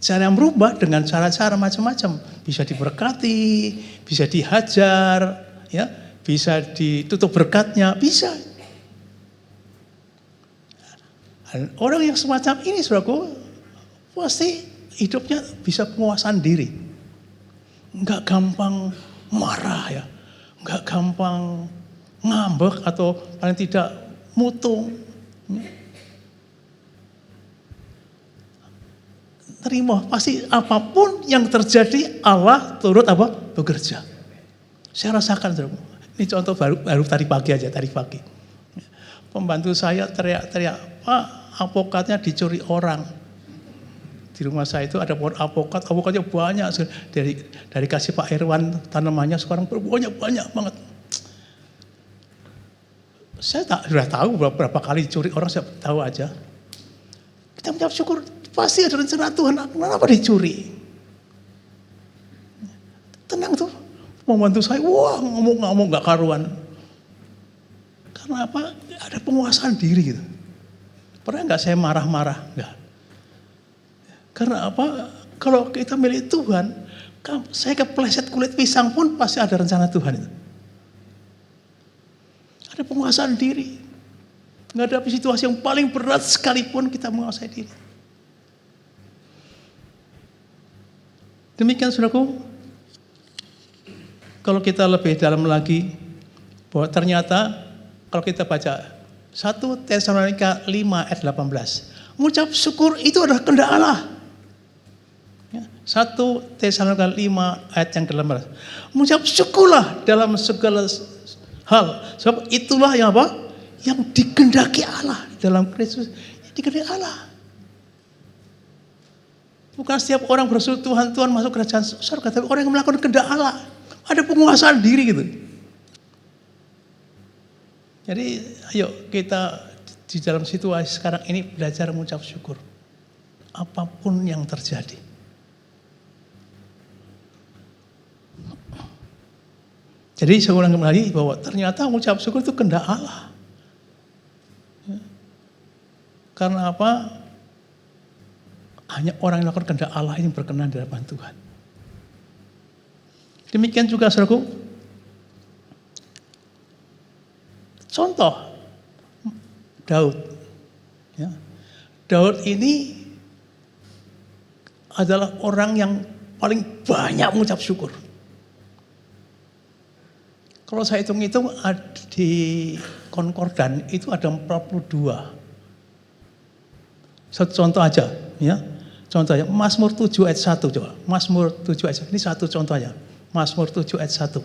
Cara berubah dengan cara-cara macam-macam. Bisa diberkati, bisa dihajar, ya, bisa ditutup berkatnya, bisa. Dan orang yang semacam ini, saudaraku, pasti hidupnya bisa penguasaan diri. Enggak gampang marah ya, enggak gampang ngambek atau paling tidak mutung. Terima, pasti apapun yang terjadi Allah turut apa? Bekerja. Saya rasakan, saudara. Ini contoh baru tadi pagi aja, tadi pagi. Pembantu saya teriak-teriak, Pak, alpukatnya dicuri orang. Di rumah saya itu ada pohon alpukatnya banyak. Dari kasih Pak Irwan tanamannya sekarang banyak banget. Saya sudah tahu berapa kali dicuri orang, saya tahu aja. Kita menjawab syukur, pasti ada rencana Tuhan, kenapa dicuri? Tenang tuh, membantu saya, wah ngomong gak karuan. Karena apa? Ada penguasaan diri gitu. Pernah gak saya marah-marah? Enggak. Karena apa? Kalau kita milik Tuhan, saya kepleset kulit pisang pun pasti ada rencana Tuhan itu. Ada penguasaan diri. Menghadapi situasi yang paling berat sekalipun kita menguasai diri. Demikian saudaraku, kalau kita lebih dalam lagi, bahwa ternyata kalau kita baca 1 Tesalonika 5 ayat 18, mengucap syukur itu adalah kehendak Allah. 1 Tesalonika 5 ayat yang ke-18. Mengucap syukurlah dalam segala hal. Sebab itulah yang apa? Yang dikehendaki Allah dalam Kristus. Dikehendaki Allah. Bukan setiap orang berseru Tuhan masuk kerajaan surga, tapi orang yang melakukan kehendak Allah. Ada penguasaan diri gitu. Jadi ayo kita di dalam situasi sekarang ini belajar mengucap syukur. Apapun yang terjadi. Jadi saya ulang kembali bahwa ternyata mengucap syukur itu kehendak Allah. Karena apa? Hanya orang yang melakukan kehendak Allah yang berkenan di hadapan Tuhan. Demikian juga saudaraku. Contoh Daud. Ya. Daud ini adalah orang yang paling banyak mengucap syukur. Kalau saya hitung-hitung di Konkordan itu ada 42. Satu contoh aja, ya. Contohnya Mazmur 7 ayat 1 coba. Mazmur 7 ayat 1. Ini satu contoh aja. Mazmur 7 ayat 1.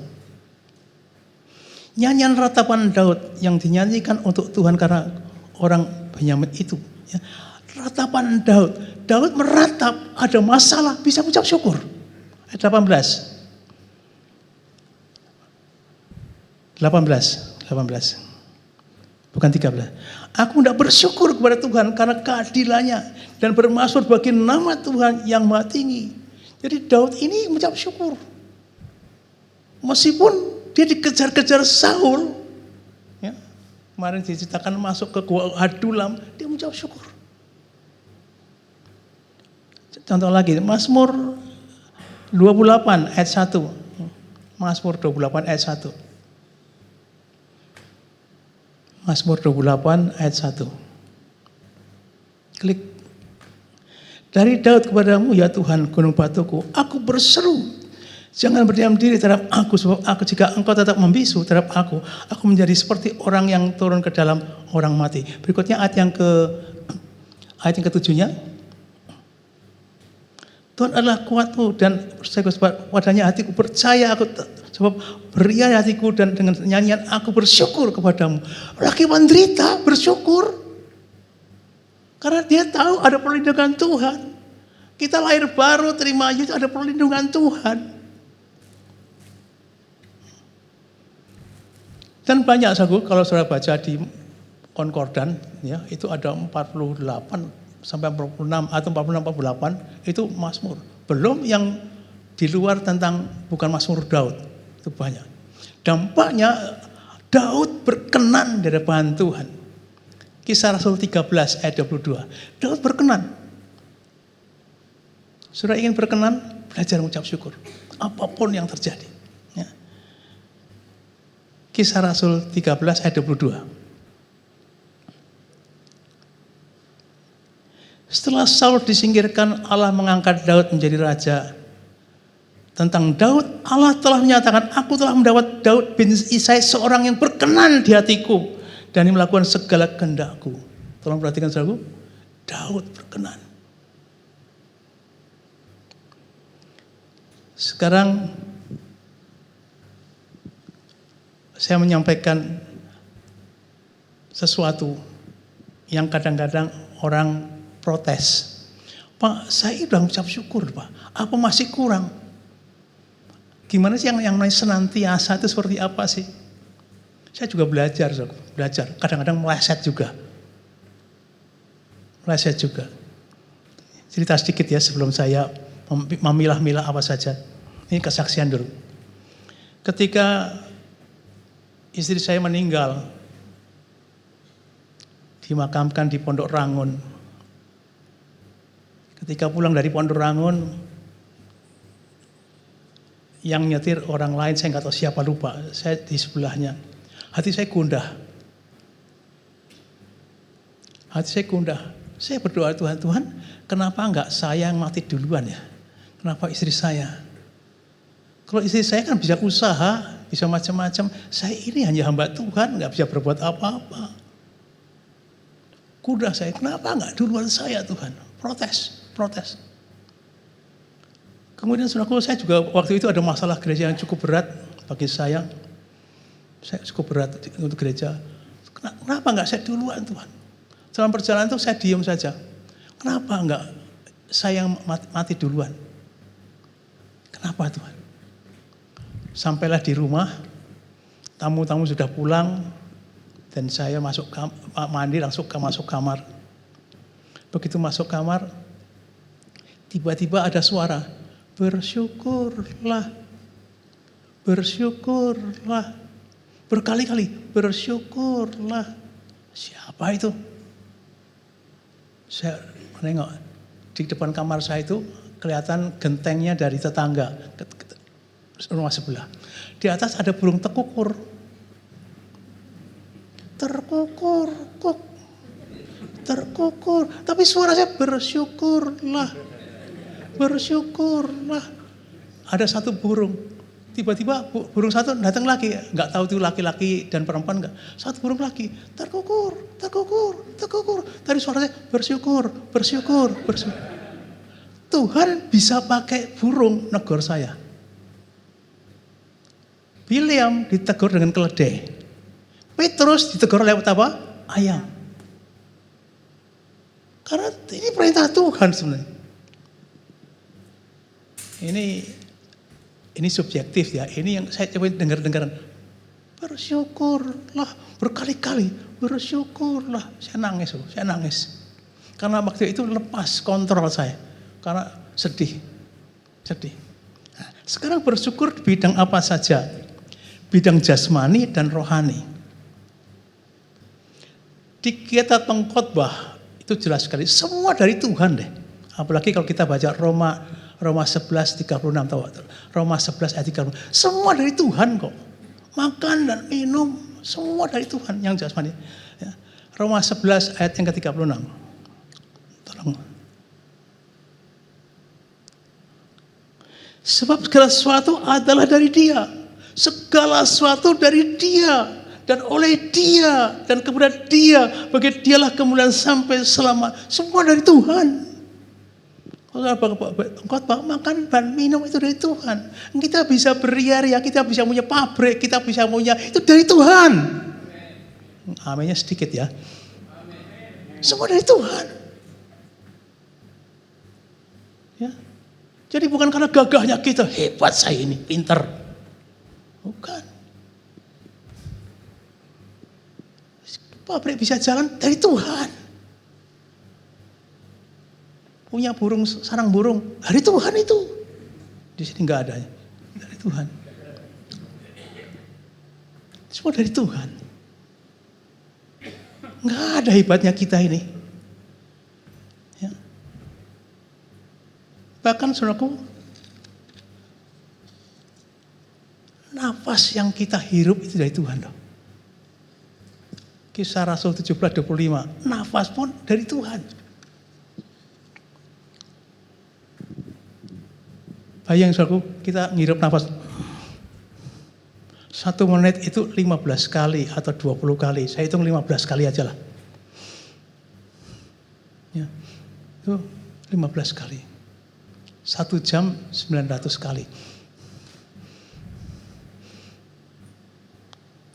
Nyanyian ratapan Daud yang dinyanyikan untuk Tuhan karena orang Benyamin itu. Ya. Ratapan Daud. Daud meratap, ada masalah, bisa mengucap syukur. Ayat 18. 18. Bukan 13. Aku hendak bersyukur kepada Tuhan karena keadilannya dan bermasmur bagi nama Tuhan yang maha tinggi. Jadi Daud ini mengucap syukur. Meskipun dia dikejar-kejar Saul, ya, Kemarin diceritakan masuk ke gua Adulam, dia mengucap syukur. Contoh lagi, Mazmur 28 ayat 1. Mazmur 28 ayat 1. Mazmur 28 ayat 1. Klik. Dari Daud kepadamu ya Tuhan gunung batuku, aku berseru. Jangan berdiam diri terhadap aku, sebab aku jika engkau tetap membisu terhadap aku menjadi seperti orang yang turun ke dalam orang mati. Berikutnya ayat yang ketujuhnya. Tuhan adalah kuatku dan sebab padanya hatiku percaya aku sebab beria hatiku dan dengan nyanyian aku bersyukur kepadamu. Laki menderita bersyukur karena dia tahu ada perlindungan Tuhan. Kita lahir baru terima itu ada perlindungan Tuhan. Dan banyak saudara kalau saudara baca di konkordan ya itu ada 48 sampai 46 atau 46 48 itu Mazmur. Belum yang di luar tentang bukan Mazmur Daud. Itu banyak. Dampaknya Daud berkenan di hadapan Tuhan. Kisah Rasul 13 ayat 22. Daud berkenan. Saudara ingin berkenan, belajar mengucap syukur. Apapun yang terjadi. Ya. Kisah Rasul 13 ayat 22. Setelah Saul disingkirkan, Allah mengangkat Daud menjadi raja. Tentang Daud, Allah telah menyatakan, aku telah mendapat Daud bin Isai seorang yang berkenan di hatiku dan yang melakukan segala kehendakku. Tolong perhatikan saudaraku, Daud berkenan. Sekarang saya menyampaikan sesuatu yang kadang-kadang orang protes. Pak, saya sudah mengucap syukur, Pak. Apa masih kurang? Gimana sih yang namanya senantiasa itu seperti apa sih? Saya juga belajar. Kadang-kadang meleset juga. Cerita sedikit ya sebelum saya memilah-milah apa saja. Ini kesaksian dulu. Ketika istri saya meninggal, dimakamkan di Pondok Rangun. Ketika pulang dari Pondok Rangun, yang nyetir orang lain, saya nggak tahu siapa, lupa. Saya di sebelahnya. Hati saya gundah. Saya berdoa Tuhan, kenapa enggak saya yang mati duluan ya? Kenapa istri saya? Kalau istri saya kan bisa usaha, bisa macam-macam. Saya ini hanya hamba Tuhan, nggak bisa berbuat apa-apa. Kuda saya, kenapa enggak duluan saya Tuhan? Protes. Kemudian saudaraku, saya juga waktu itu ada masalah gereja yang cukup berat bagi saya. Saya cukup berat untuk gereja. Kenapa enggak saya duluan Tuhan? Dalam perjalanan itu saya diam saja. Kenapa enggak saya yang mati duluan? Kenapa Tuhan? Sampailah di rumah, tamu-tamu sudah pulang, dan saya mandi langsung masuk kamar. Begitu masuk kamar, tiba-tiba ada suara, bersyukurlah. Berkali-kali, bersyukurlah. Siapa itu? Saya menengok, di depan kamar saya itu kelihatan gentengnya dari tetangga, rumah sebelah. Di atas ada burung terkukur. Tapi suara saya bersyukurlah. Ada satu burung. Tiba-tiba burung satu datang lagi. Enggak tahu itu laki-laki dan perempuan enggak. Satu burung lagi. Terkukur. Tadi suara saya bersyukur. Tuhan bisa pakai burung negor saya. Bileam ditegur dengan keledai. Petrus ditegur lewat apa? Ayam. Karena ini perintah Tuhan sebenarnya. Ini subjektif ya. Ini yang saya coba dengar-dengaran. Bersyukurlah berkali-kali. Bersyukurlah. Saya nangis. Karena waktu itu lepas kontrol saya. Karena sedih. Nah, sekarang bersyukur di bidang apa saja? Bidang jasmani dan rohani. Di kitab pengkhotbah itu jelas sekali, semua dari Tuhan deh. Apalagi kalau kita baca Roma 11:36 tahu, Roma 11 ayat 36. Semua dari Tuhan kok. Makan dan minum semua dari Tuhan yang jasmani. Ya. Roma 11 ayat yang ke-36. Tolong. Sebab segala sesuatu adalah dari Dia. Segala sesuatu dari Dia. Dan oleh Dia. Dan kemudian Dia. Bagi Dialah kemuliaan sampai selama. Semua dari Tuhan. Khotbah makan dan minum itu dari Tuhan. Kita bisa beria-ria. Kita bisa punya pabrik. Kita bisa punya. Itu dari Tuhan. Aminnya sedikit ya. Semua dari Tuhan. Ya. Jadi bukan karena gagahnya kita. Hebat saya ini. Pinter. Bukan. Pabrik bisa jalan dari Tuhan. Punya burung, sarang burung dari Tuhan itu. Di sini nggak ada, dari Tuhan. Semua dari Tuhan. Nggak ada hebatnya kita ini. Ya. Bahkan saudaraku, nafas yang kita hirup itu dari Tuhan loh. Kisah Rasul 17:25, nafas pun dari Tuhan. Bayang saudaraku, kita ngirup nafas. 1 menit itu 15 kali atau 20 kali. Saya hitung 15 kali aja lah. Ya, itu 15 kali. 1 jam 900 kali.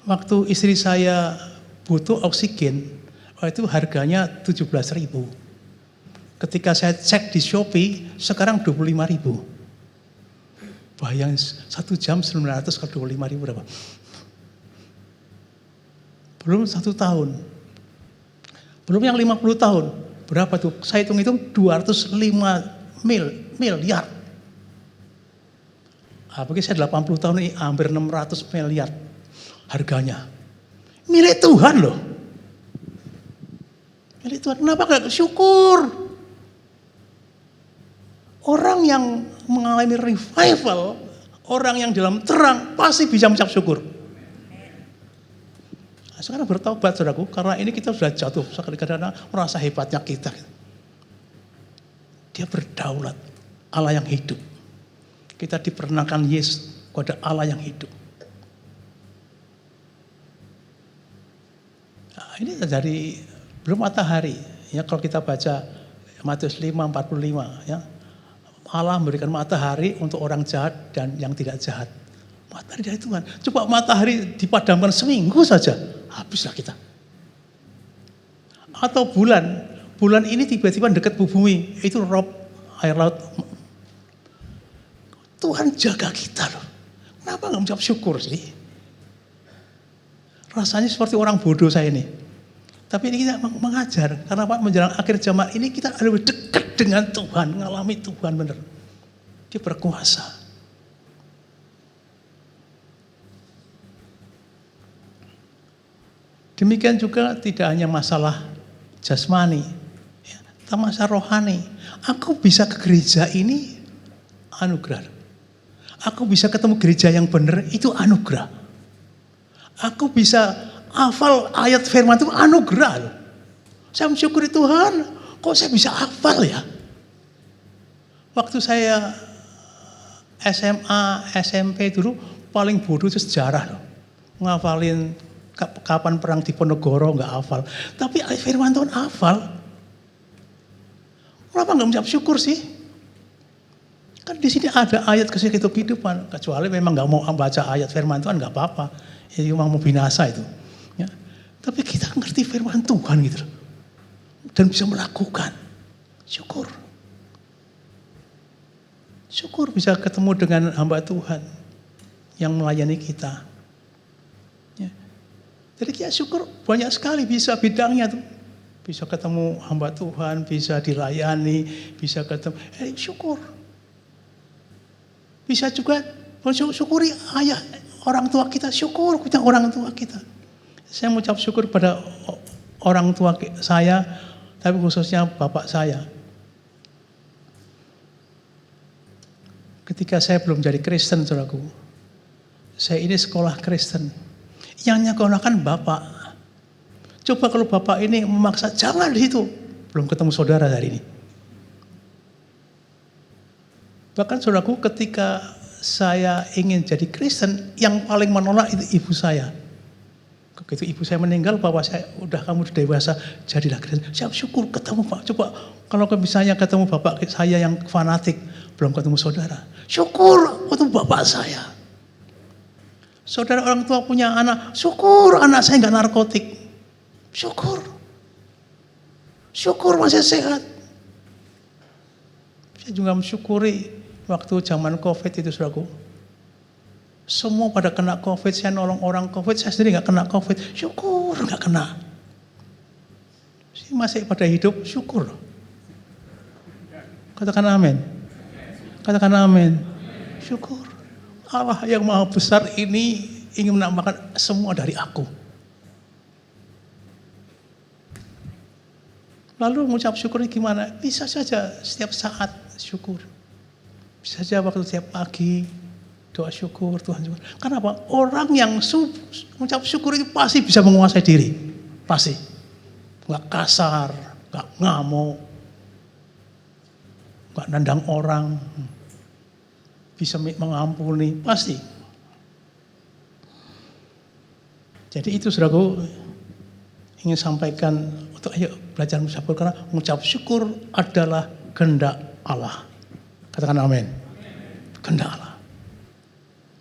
Waktu istri saya butuh oksigen, itu harganya 17.000. Ketika saya cek di Shopee, sekarang 25.000. Bayang 1 jam 900 ke 25.000 berapa? Belum 1 tahun. Belum yang 50 tahun. Berapa tuh? Saya hitung-hitung 205 miliar. Apalagi saya 80 tahun ini hampir 600 miliar harganya. Milik Tuhan loh. Milik Tuhan. Kenapa gak syukur? Orang yang mengalami revival, orang yang dalam terang pasti bisa mengucap syukur. Nah, sekarang bertobat saudaraku, karena ini kita sudah jatuh. Kadang-kadang merasa hebatnya kita. Dia berdaulat, Allah yang hidup. Kita diperkenalkan Yesus kepada Allah yang hidup. Ini dari belum matahari. Ya kalau kita baca Matius 5:45 ya. Allah memberikan matahari untuk orang jahat dan yang tidak jahat. Matahari dari Tuhan. Coba matahari dipadamkan seminggu saja, habislah kita. Atau bulan. Bulan ini tiba-tiba dekat bumi, itu rob air laut. Tuhan jaga kita loh. Kenapa nggak mengucap syukur sih? Rasanya seperti orang bodoh saya ini. Tapi ini kita mengajar, karena Pak menjelang akhir zaman ini kita lebih dekat dengan Tuhan, mengalami Tuhan benar. Dia berkuasa. Demikian juga tidak hanya masalah jasmani, ya, tapi masalah rohani. Aku bisa ke gereja ini anugerah. Aku bisa ketemu gereja yang benar itu anugerah. Aku bisa hafal ayat firman itu anugerah loh. Saya mensyukuri Tuhan, kok saya bisa hafal ya? Waktu saya SMA, SMP dulu paling bodoh itu sejarah loh. Ngafalin kapan perang di Ponorogo nggak hafal. Tapi ayat firman Tuhan hafal. Kenapa nggak mengucap syukur sih? Kan di sini ada ayat kehidupan. Kecuali memang nggak mau baca ayat firman Tuhan nggak apa-apa. Itu memang mau binasa itu. Ya. Tapi kita ngerti firman Tuhan gitu loh. Dan bisa melakukan. Syukur. Syukur bisa ketemu dengan hamba Tuhan yang melayani kita. Ya. Jadi kita syukur banyak sekali bisa bidangnya tuh. Bisa ketemu hamba Tuhan, bisa dilayani, bisa ketemu. Syukur. Bisa juga syukuri orang tua kita, syukur kita orang tua kita. Saya mengucap syukur pada orang tua saya, tapi khususnya bapak saya. Ketika saya belum jadi Kristen, saudaraku, saya ini sekolah Kristen. Yang nyekolahkan bapak. Coba kalau bapak ini memaksa, jangan di situ. Belum ketemu saudara hari ini. Bahkan saudaraku, ketika saya ingin jadi Kristen, yang paling menolak itu ibu saya. Begitu ibu saya meninggal, bapak saya, udah kamu udah dewasa, jadilah Kristen. Saya syukur ketemu Pak. Coba kalau misalnya ketemu bapak saya yang fanatik, belum ketemu saudara. Syukur ketemu bapak saya. Saudara orang tua punya anak, syukur anak saya nggak narkotik. Syukur. Syukur masih sehat. Saya juga mensyukuri waktu zaman COVID itu, saudaraku. Semua pada kena COVID, saya nolong orang COVID, saya sendiri nggak kena COVID. Syukur nggak kena. Saya masih pada hidup, syukur. Katakan amin. Katakan amin. Syukur. Allah yang maha besar ini ingin menambahkan semua dari aku. Lalu mengucap syukurnya gimana? Bisa saja setiap saat syukur. Bisa saja waktu setiap pagi doa syukur, Tuhan syukur. Kenapa? Orang yang mengucap syukur itu pasti bisa menguasai diri. Pasti. Gak kasar, gak ngamuk, gak nendang orang. Bisa mengampuni, pasti. Jadi itu saudaraku ingin sampaikan untuk ayo belajar mengucap syukur, karena mengucap syukur adalah kehendak Allah. Katakan amin. Kehendak Allah.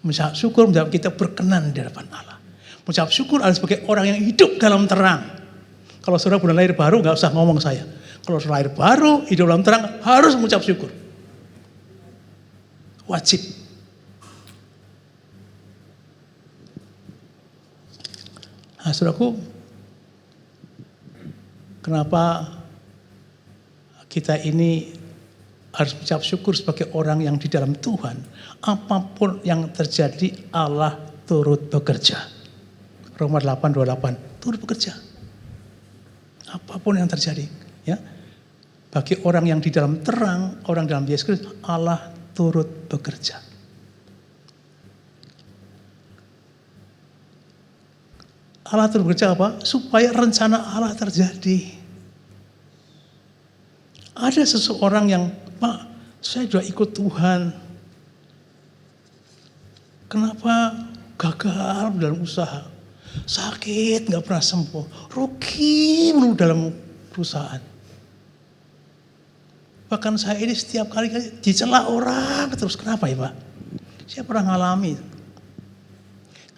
Mengucap syukur menjawab kita berkenan di hadapan Allah. Mengucap syukur adalah sebagai orang yang hidup dalam terang. Kalau saudara belum lahir baru nggak usah ngomong saya. Kalau saudara lahir baru hidup dalam terang harus mengucap syukur. Wajib. Nah, saudaraku, kenapa kita ini harus mengucap syukur sebagai orang yang di dalam Tuhan? Apapun yang terjadi, Allah turut bekerja. Roma 8:28, turut bekerja. Apapun yang terjadi, ya. Bagi orang yang di dalam terang, orang dalam Yesus Kristus, Allah turut bekerja. Allah turut bekerja apa? Supaya rencana Allah terjadi. Ada seseorang yang, Pak, saya sudah ikut Tuhan. Kenapa gagal dalam usaha? Sakit, gak pernah sembuh. Rugi melulu dalam perusahaan. Bahkan saya ini setiap kali dicela orang terus. Kenapa ya Pak? Saya pernah ngalami.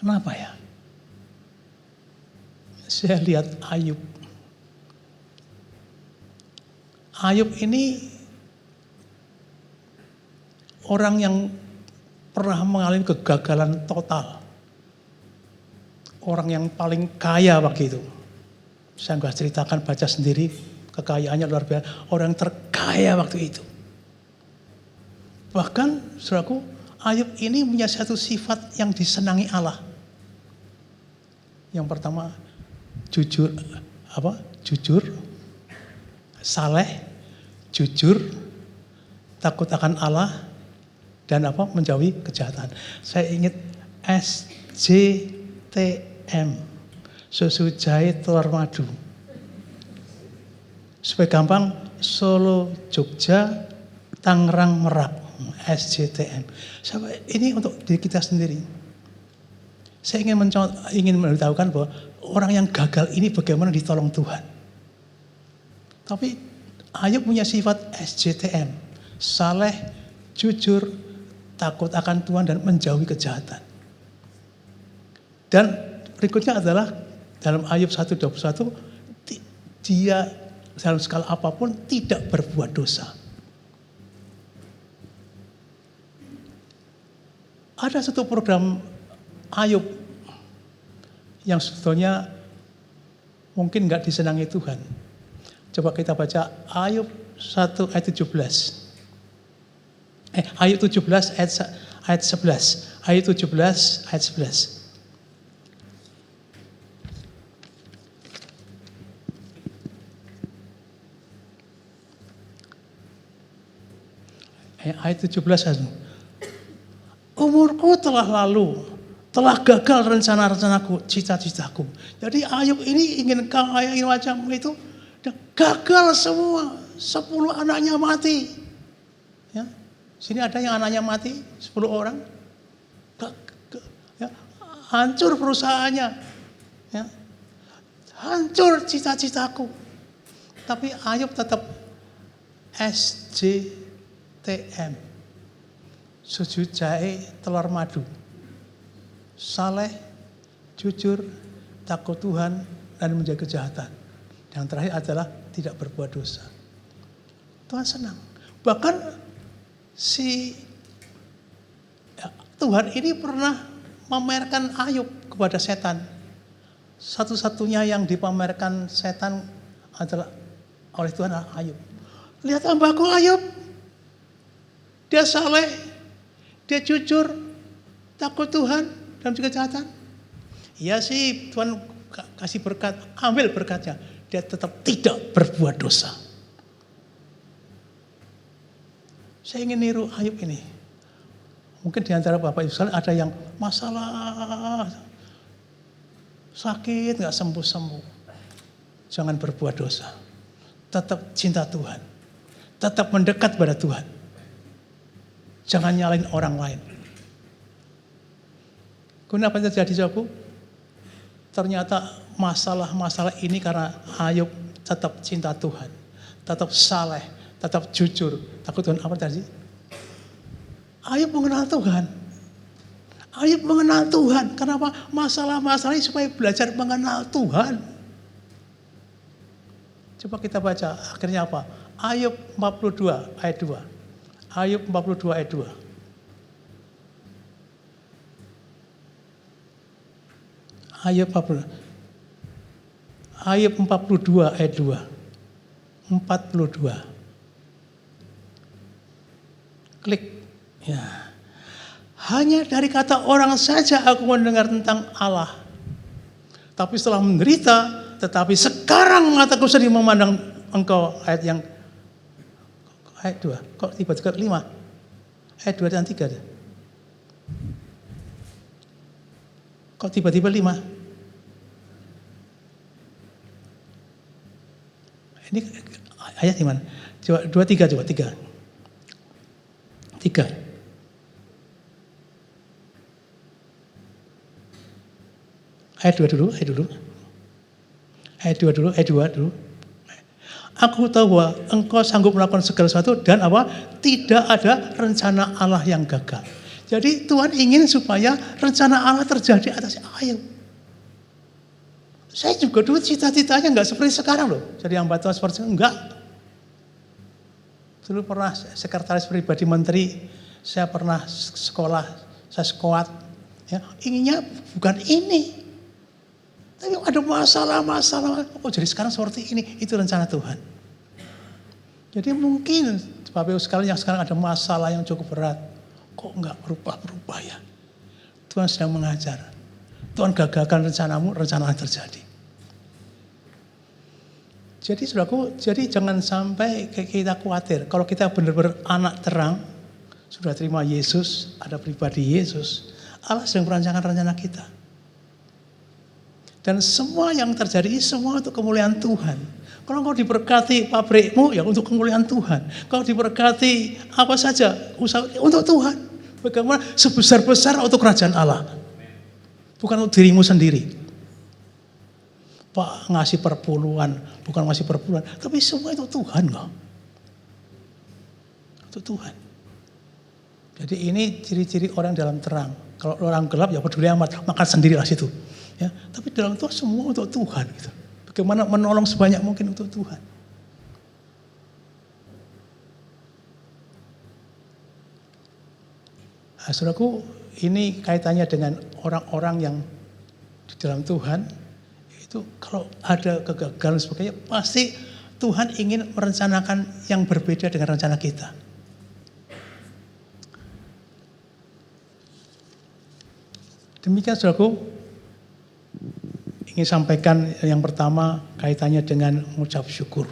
Kenapa ya? Saya lihat Ayub. Ayub ini orang yang pernah mengalami kegagalan total. Orang yang paling kaya waktu itu. Saya nggak ceritakan, baca sendiri. Kekayaannya luar biasa. Orang terkaya waktu itu. Bahkan, saudaraku, Ayub ini punya satu sifat yang disenangi Allah. Yang pertama, jujur, saleh, jujur, takut akan Allah, dan menjauhi kejahatan. Saya ingat SJTM, susu jahe telur madu. Supaya gampang, Solo, Jogja, Tangerang, Merak, SJTM. Ini untuk diri kita sendiri. Saya ingin memberitahukan bahwa orang yang gagal ini bagaimana ditolong Tuhan. Tapi Ayub punya sifat SJTM, saleh, jujur, takut akan Tuhan dan menjauhi kejahatan. Dan berikutnya adalah dalam Ayub 1:21, dia dalam skala apapun tidak berbuat dosa. Ada satu program Ayub yang sebetulnya mungkin nggak disenangi Tuhan. Coba kita baca Ayub 1 ayat 17. Ayub 17 ayat 11. Ayub 17 ayat 11. Ayat 17. Umurku telah lalu, telah gagal rencana-rencanaku, cita-citaku. Jadi Ayub ini ingin kaya, ingin macam itu, dan gagal semua. 10 anaknya mati. Ya. Sini ada yang anaknya mati, 10 orang. Ya. Hancur perusahaannya. Ya. Hancur cita-citaku. Tapi Ayub tetap SJTM. Sujud jahe telur madu. Saleh, jujur, takut Tuhan, dan menjaga kejahatan. Yang terakhir adalah tidak berbuat dosa. Tuhan senang. Bahkan Tuhan ini pernah memamerkan Ayub kepada setan. Satu-satunya yang dipamerkan setan adalah oleh Tuhan adalah Ayub. Lihat hambaku Ayub. Dia saleh, dia jujur, takut Tuhan, dan juga kejahatan. Iya sih Tuhan kasih berkat, ambil berkatnya. Dia tetap tidak berbuat dosa. Saya ingin niru Ayub ini. Mungkin di antara Bapak Ibu sekalian ada yang masalah sakit nggak sembuh-sembuh. Jangan berbuat dosa. Tetap cinta Tuhan. Tetap mendekat pada Tuhan. Jangan nyalain orang lain. Kenapa terjadi saudaraku? Ternyata masalah-masalah ini karena Ayub tetap cinta Tuhan. Tetap saleh, tetap jujur. Takut Tuhan apa tadi? Ayub mengenal Tuhan. Ayub mengenal Tuhan. Kenapa? Masalah-masalah ini supaya belajar mengenal Tuhan. Coba kita baca akhirnya apa? Ayub 42 ayat 2. Ayub 42 ayat 2. Ayub 42 ayat 2. 42. Klik. Ya. Hanya dari kata orang saja aku mendengar tentang Allah. Tapi setelah menderita, tetapi sekarang mataku sedih memandang engkau. Ayat 2. Kok tiba-tiba 5? Ayat 2 dan 3. Kok tiba-tiba 5? Ini ayat di mana? Coba 2, 3 coba 3. 3. Ayat 2 dulu. Ayat 2 dulu. Aku tahu bahwa engkau sanggup melakukan segala sesuatu dan apa? Tidak ada rencana Allah yang gagal. Jadi Tuhan ingin supaya rencana Allah terjadi atas Ayub. Saya juga dulu cita-citanya enggak seperti sekarang loh. Jadi hamba Tuhan seperti enggak. Dulu pernah sekretaris pribadi menteri, saya pernah sekolah, saya sekuat. Ya, inginnya bukan ini. Tapi ada masalah. Oh jadi sekarang seperti ini, itu rencana Tuhan. Jadi mungkin Bapak Ibu sekalian yang sekarang ada masalah yang cukup berat. Kok enggak berubah ya? Tuhan sedang mengajar. Tuhan gagalkan rencanamu, rencana terjadi. Jadi saudaraku, jadi jangan sampai kita khawatir. Kalau kita benar-benar anak terang, sudah terima Yesus, ada pribadi Yesus, Allah sedang merancangkan rencana kita. Dan semua yang terjadi semua untuk kemuliaan Tuhan. Kalau engkau diberkati pabrikmu, ya untuk kemuliaan Tuhan. Kalau diberkati apa saja, usaha untuk Tuhan. Bagaimana sebesar-besar untuk kerajaan Allah. Bukan untuk dirimu sendiri. Pak ngasih perpuluhan, bukan ngasih perpuluhan. Tapi semua itu Tuhan kok. Untuk Tuhan. Jadi ini ciri-ciri orang dalam terang. Kalau orang gelap ya peduli amat, makan sendirilah situ. Ya, tapi dalam Tuhan semua untuk Tuhan. Gitu. Bagaimana menolong sebanyak mungkin untuk Tuhan. Nah, saudaraku, ini kaitannya dengan orang-orang yang di dalam Tuhan. Itu kalau ada kegagalan sebagainya, pasti Tuhan ingin merencanakan yang berbeda dengan rencana kita. Demikian saudaraku. Ingin sampaikan yang pertama kaitannya dengan mengucap syukur.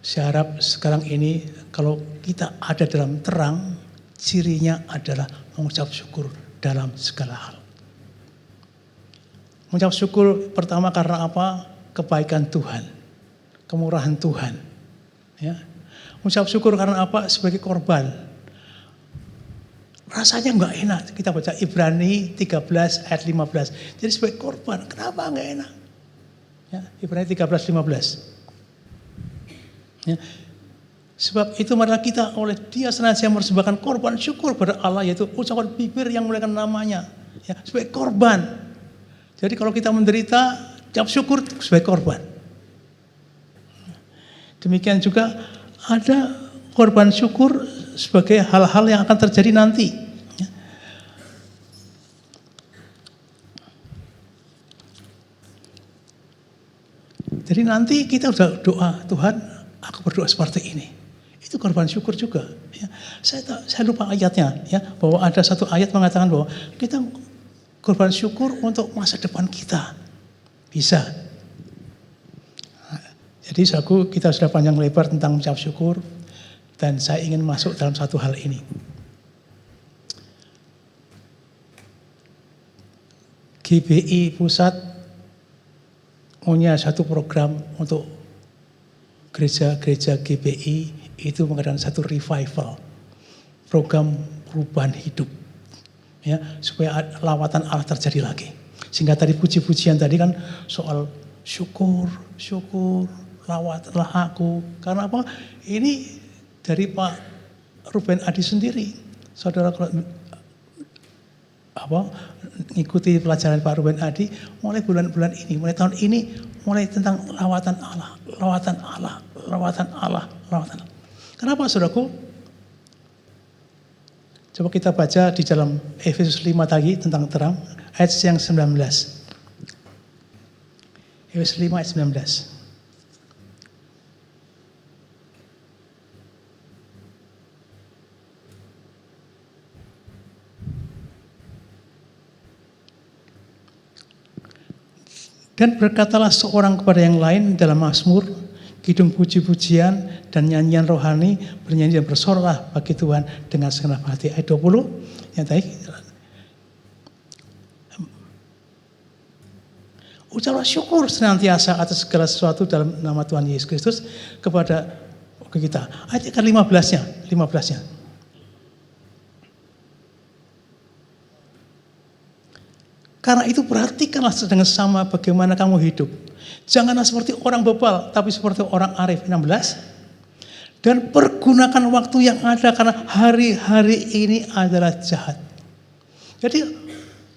Saya harap sekarang ini kalau kita ada dalam terang, cirinya adalah mengucap syukur dalam segala hal. Mengucap syukur pertama karena apa? Kebaikan Tuhan, kemurahan Tuhan. Ya. Mengucap syukur karena apa? Sebagai korban. Rasanya nggak enak. Kita baca Ibrani 13 ayat 15. Jadi sebagai korban, kenapa nggak enak? Ya, Ibrani 13:15. Ya. Sebab itu marilah kita oleh Dia senantiasa mempersembahkan korban syukur pada Allah, yaitu ucapan bibir yang memuliakan namanya. Ya, sebagai korban. Jadi kalau kita menderita, ucap syukur sebagai korban. Demikian juga ada korban syukur sebagai hal-hal yang akan terjadi nanti. Ya. Jadi nanti kita sudah doa, Tuhan, aku berdoa seperti ini. Itu korban syukur juga. Ya. Saya lupa ayatnya, ya, bahwa ada satu ayat mengatakan bahwa kita korban syukur untuk masa depan kita. Bisa. Jadi kita sudah panjang lebar tentang mengucap syukur, dan saya ingin masuk dalam satu hal ini. GBI Pusat punya satu program untuk gereja-gereja GBI, itu mengadakan satu revival, program perubahan hidup, ya, supaya lawatan Allah terjadi lagi. Sehingga tadi puji-pujian tadi kan soal syukur, lawatlah aku. Karena apa? Ini dari Pak Ruben Adi sendiri, saudara ngikuti pelajaran Pak Ruben Adi mulai bulan-bulan ini, mulai tahun ini, mulai tentang lawatan Allah. Kenapa saudaraku? Coba kita baca di dalam Efesus 5 tadi tentang terang, ayat yang 19. Efesus 5 ayat 19. Dan berkatalah seorang kepada yang lain dalam mazmur, kidung puji-pujian dan nyanyian rohani, bernyanyi dan bersoraklah bagi Tuhan dengan segenap hati. Ayat 20 yang tadi. Ucaplah syukur senantiasa atas segala sesuatu dalam nama Tuhan Yesus Kristus kepada kita. Ayat 15-nya. Karena itu perhatikanlah dengan sama bagaimana kamu hidup. Janganlah seperti orang bebal, tapi seperti orang arif. 16. Dan pergunakan waktu yang ada karena hari-hari ini adalah jahat. Jadi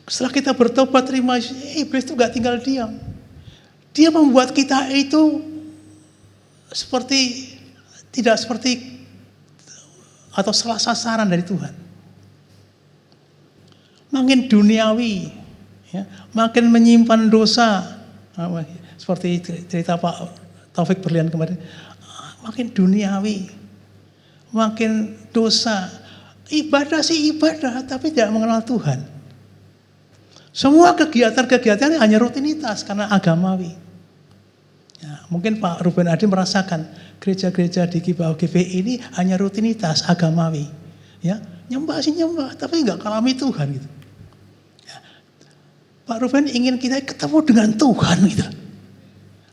setelah kita bertobat terima iblis itu gak tinggal diam. Dia membuat kita itu tidak seperti atau salah sasaran dari Tuhan. Makin duniawi, ya, makin menyimpan dosa, seperti cerita Pak Taufik Berlian kemarin, makin duniawi, makin dosa. Ibadah sih ibadah, tapi tidak mengenal Tuhan. Semua kegiatan-kegiatan hanya rutinitas karena agamawi. Ya, mungkin Pak Ruben Adi merasakan gereja-gereja di GBI ini hanya rutinitas agamawi. Ya, nyembah, tapi nggak kalami Tuhan gitu. Pak Ruben ingin kita ketemu dengan Tuhan gitu.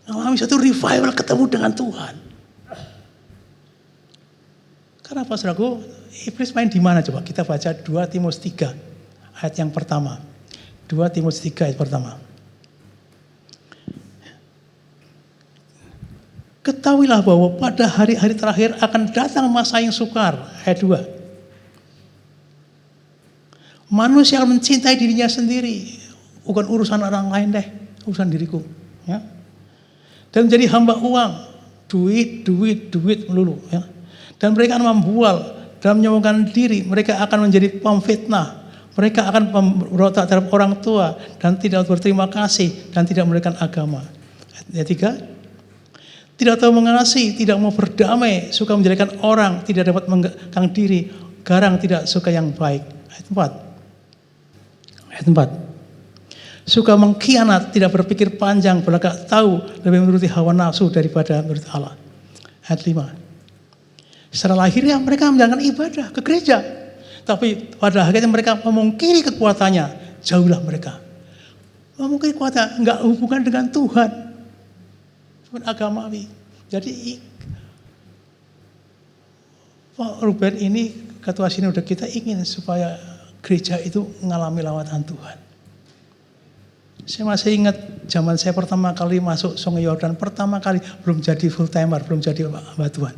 Ngalami satu revival ketemu dengan Tuhan. Kenapa saudaraku? Iblis main di mana coba? Kita baca 2 Timotius 3 ayat yang pertama. 2 Timotius 3 ayat pertama. Ketahuilah bahwa pada hari-hari terakhir akan datang masa yang sukar. Ayat 2. Manusia mencintai dirinya sendiri. Bukan urusan orang lain deh, urusan diriku. Ya. Dan menjadi hamba uang, duit melulu. Ya. Dan mereka akan membual dan menyombongkan diri. Mereka akan menjadi pemfitnah. Mereka akan memberontak terhadap orang tua dan tidak berterima kasih dan tidak memberikan agama. Ayat 3. Tidak tahu mengasihi, tidak mau berdamai, suka menjelekan orang, tidak dapat mengekang diri, garang, tidak suka yang baik. Ayat 4. Suka mengkhianat, tidak berpikir panjang, berlagak tahu, lebih menuruti hawa nafsu daripada menurut Allah. ayat 5. Secara lahiriah mereka menjalankan ibadah ke gereja. Tapi pada akhirnya mereka memungkiri kekuatannya. Jauhlah mereka. Memungkiri kekuatan, enggak hubungan dengan Tuhan. Bukan agamawi. Jadi Pak Ruben ini, ketua sinode kita ingin supaya gereja itu mengalami lawatan Tuhan. Saya masih ingat zaman saya pertama kali masuk Sungai Yordan, pertama kali belum jadi full timer, belum jadi hamba Tuhan.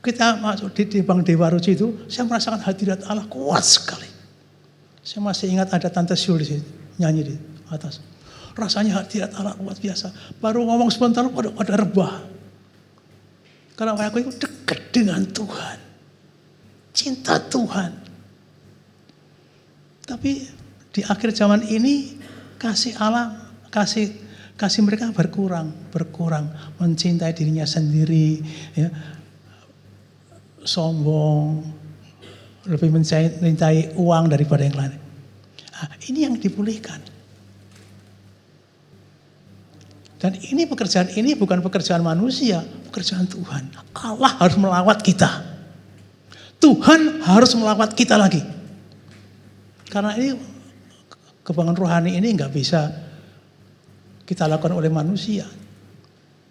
Kita masuk di Bang Dewa Ruci itu, saya merasakan hadirat Allah kuat sekali. Saya masih ingat ada Tante Syul di sini, nyanyi di atas. Rasanya hadirat Allah kuat biasa. Baru ngomong sebentar, ada rebah. Karena aku itu dekat dengan Tuhan. Cinta Tuhan. Tapi di akhir zaman ini, kasih Allah, kasih mereka berkurang, mencintai dirinya sendiri, ya. Sombong, lebih mencintai uang daripada yang lain. Nah, ini yang dipulihkan. Dan ini pekerjaan ini bukan pekerjaan manusia, pekerjaan Tuhan. Allah harus melawat kita. Tuhan harus melawat kita lagi. Karena ini kebanggaan rohani ini nggak bisa kita lakukan oleh manusia.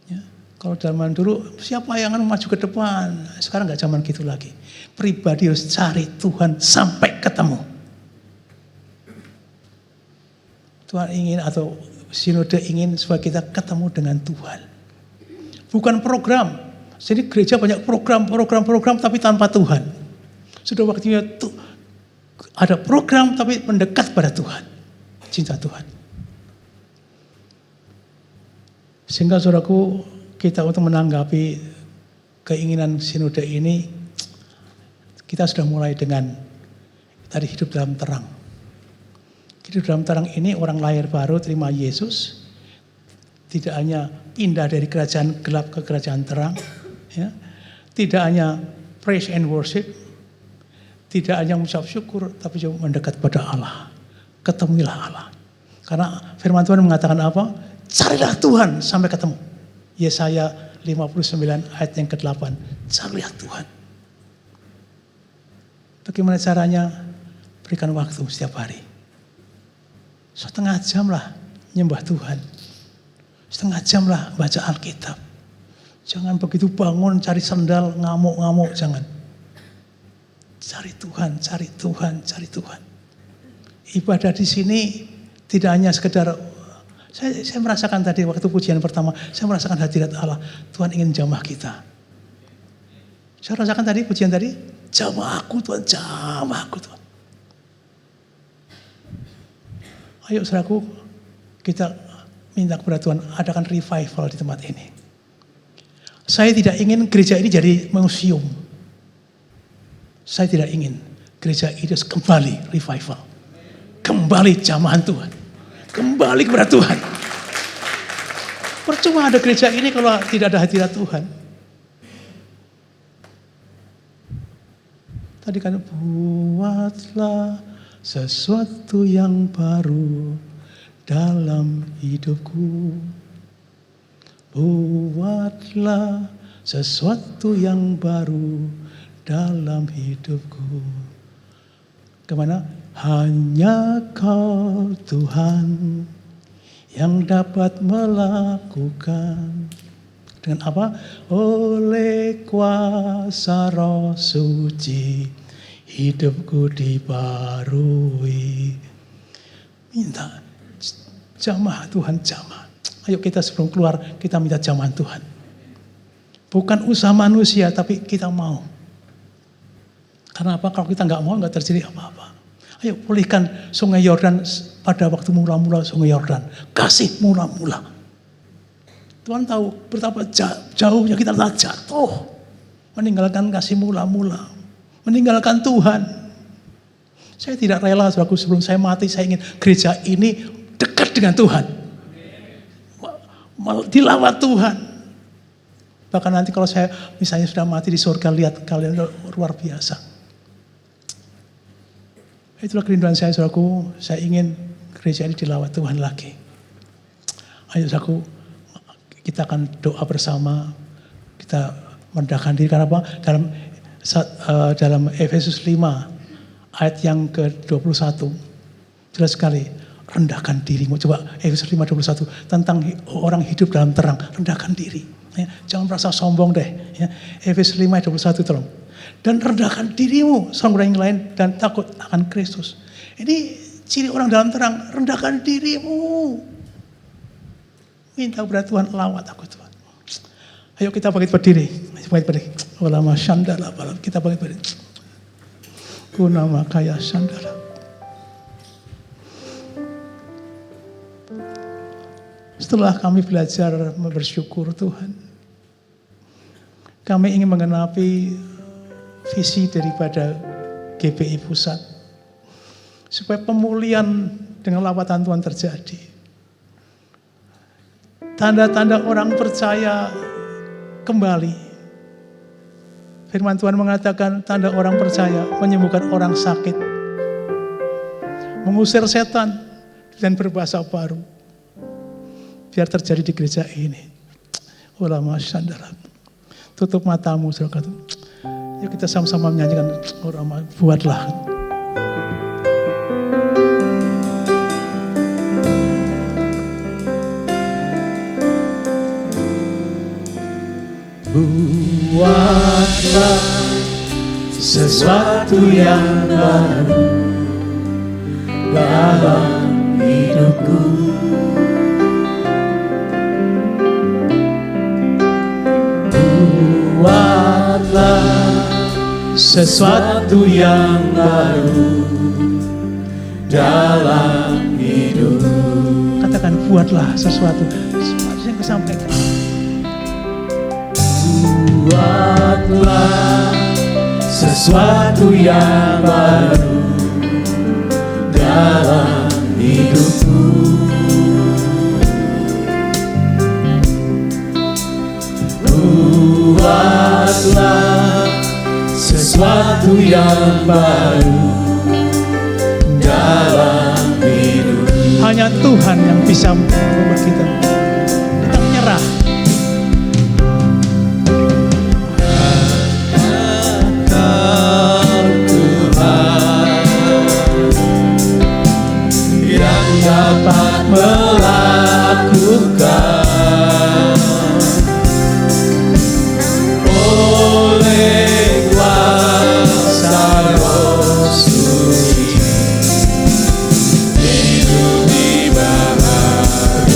Ya. Kalau zaman dulu siapa yang akan maju ke depan? Sekarang nggak zaman gitu lagi. Pribadi harus cari Tuhan sampai ketemu. Tuhan ingin atau sinode ingin supaya kita ketemu dengan Tuhan. Bukan program. Jadi gereja banyak program tapi tanpa Tuhan. Sudah waktunya ada program tapi mendekat pada Tuhan. Cinta Tuhan. Sehingga saudaraku, kita untuk menanggapi keinginan sinode ini, kita sudah mulai dengan tadi hidup dalam terang. Hidup dalam terang ini orang lahir baru terima Yesus, tidak hanya pindah dari kerajaan gelap ke kerajaan terang, ya. Tidak hanya praise and worship, tidak hanya mengucap syukur, tapi juga mendekat pada Allah. Ketemuilah Allah. Karena firman Tuhan mengatakan apa? Carilah Tuhan sampai ketemu. Yesaya 59 ayat yang ke-8. Carilah Tuhan. Bagaimana caranya? Berikan waktu setiap hari. Setengah jam lah nyembah Tuhan. Setengah jam lah baca Alkitab. Jangan begitu bangun cari sendal, ngamuk-ngamuk, jangan. Cari Tuhan, cari Tuhan, cari Tuhan. Ibadah di sini tidak hanya sekedar, saya merasakan tadi waktu pujian pertama, saya merasakan hadirat Allah. Tuhan ingin jamah kita. Saya rasakan tadi pujian tadi, jamah aku Tuhan, jamah aku Tuhan. Ayo saudaraku, kita minta kepada Tuhan adakan revival di tempat ini. Saya tidak ingin gereja ini jadi museum. Saya tidak ingin gereja ini kembali revival. Kembali jamahan Tuhan. Kembali kepada Tuhan. Percuma ada gereja ini kalau tidak ada hadirat Tuhan. Tadi kan buatlah sesuatu yang baru dalam hidupku. Buatlah sesuatu yang baru dalam hidupku. Kemana? Hanya Kau Tuhan yang dapat melakukan. Dengan apa? Oleh kuasa Roh Suci hidupku dibarui. Minta jamah Tuhan, jamah. Ayo kita sebelum keluar kita minta jamahan Tuhan. Bukan usaha manusia tapi kita mau. Karena apa? Kalau kita nggak mau nggak terjadi apa-apa. Ayo pulihkan Sungai Yordan pada waktu mula-mula Sungai Yordan. Kasih mula-mula. Tuhan tahu betapa jauhnya kita telah jatuh. Meninggalkan kasih mula-mula. Meninggalkan Tuhan. Saya tidak rela saudaraku sebelum saya mati saya ingin gereja ini dekat dengan Tuhan. Dilawat Tuhan. Bahkan nanti kalau saya misalnya sudah mati di surga lihat kalian luar biasa. Itulah kerinduan saya saudaraku. Saya ingin gereja ini dilawat Tuhan lagi. Ayo saudaraku, kita akan doa bersama. Kita Merendahkan diri karena apa? Dalam Efesus 5 ayat yang ke-21 jelas sekali, rendahkan dirimu. Coba Efesus 5:21 tentang orang hidup dalam terang, rendahkan diri. Ya, jangan merasa sombong deh. Ya. Efesus 5:21 tolong. Dan rendahkan dirimu sama orang yang lain dan takut akan Kristus. Ini ciri orang dalam terang, rendahkan dirimu. Minta kepada Tuhan, lawat aku Tuhan. Ayo kita bangkit berdiri. Ulama syandala balam. Kita bangkit berdiri. Kunama kaya syandala. Setelah kami belajar bersyukur Tuhan, kami ingin menggenapi visi daripada GPI Pusat. Supaya pemulihan dengan lawatan Tuhan terjadi. Tanda-tanda orang percaya kembali. Firman Tuhan mengatakan tanda orang percaya menyembuhkan orang sakit, mengusir setan dan berbahasa baru. Biar terjadi di gereja ini. Ulama syandara. Tutup matamu saudara. Yuk kita sama-sama menyanyikan ulama, buatlah. Buatlah sesuatu yang baru dalam hidupku. Buatlah sesuatu yang baru dalam hidupku. Katakan buatlah sesuatu yang disampaikan. Buatlah sesuatu yang baru dalam hidupku. Buatlah sesuatu yang baru dalam hidupku. Hanya Tuhan yang bisa membuat kita menyerah. Dapat melakukan oleh kuasa Roh Suci, hidup dibaharui.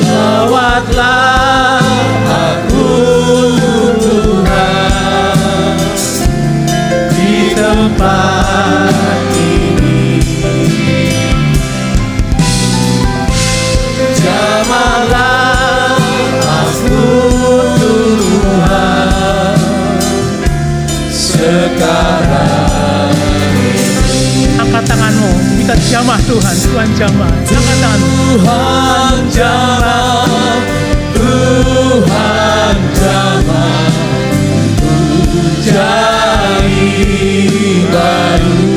Lawatlah aku Tuhan di tempat ini, jamahlah aku Tuhan sekarang ini. Angkat tanganmu, kita jamah Tuhan, Tuhan jamah. Angkat tanganmu. Tuhan jamah, Tuhan jamah, jadi baru.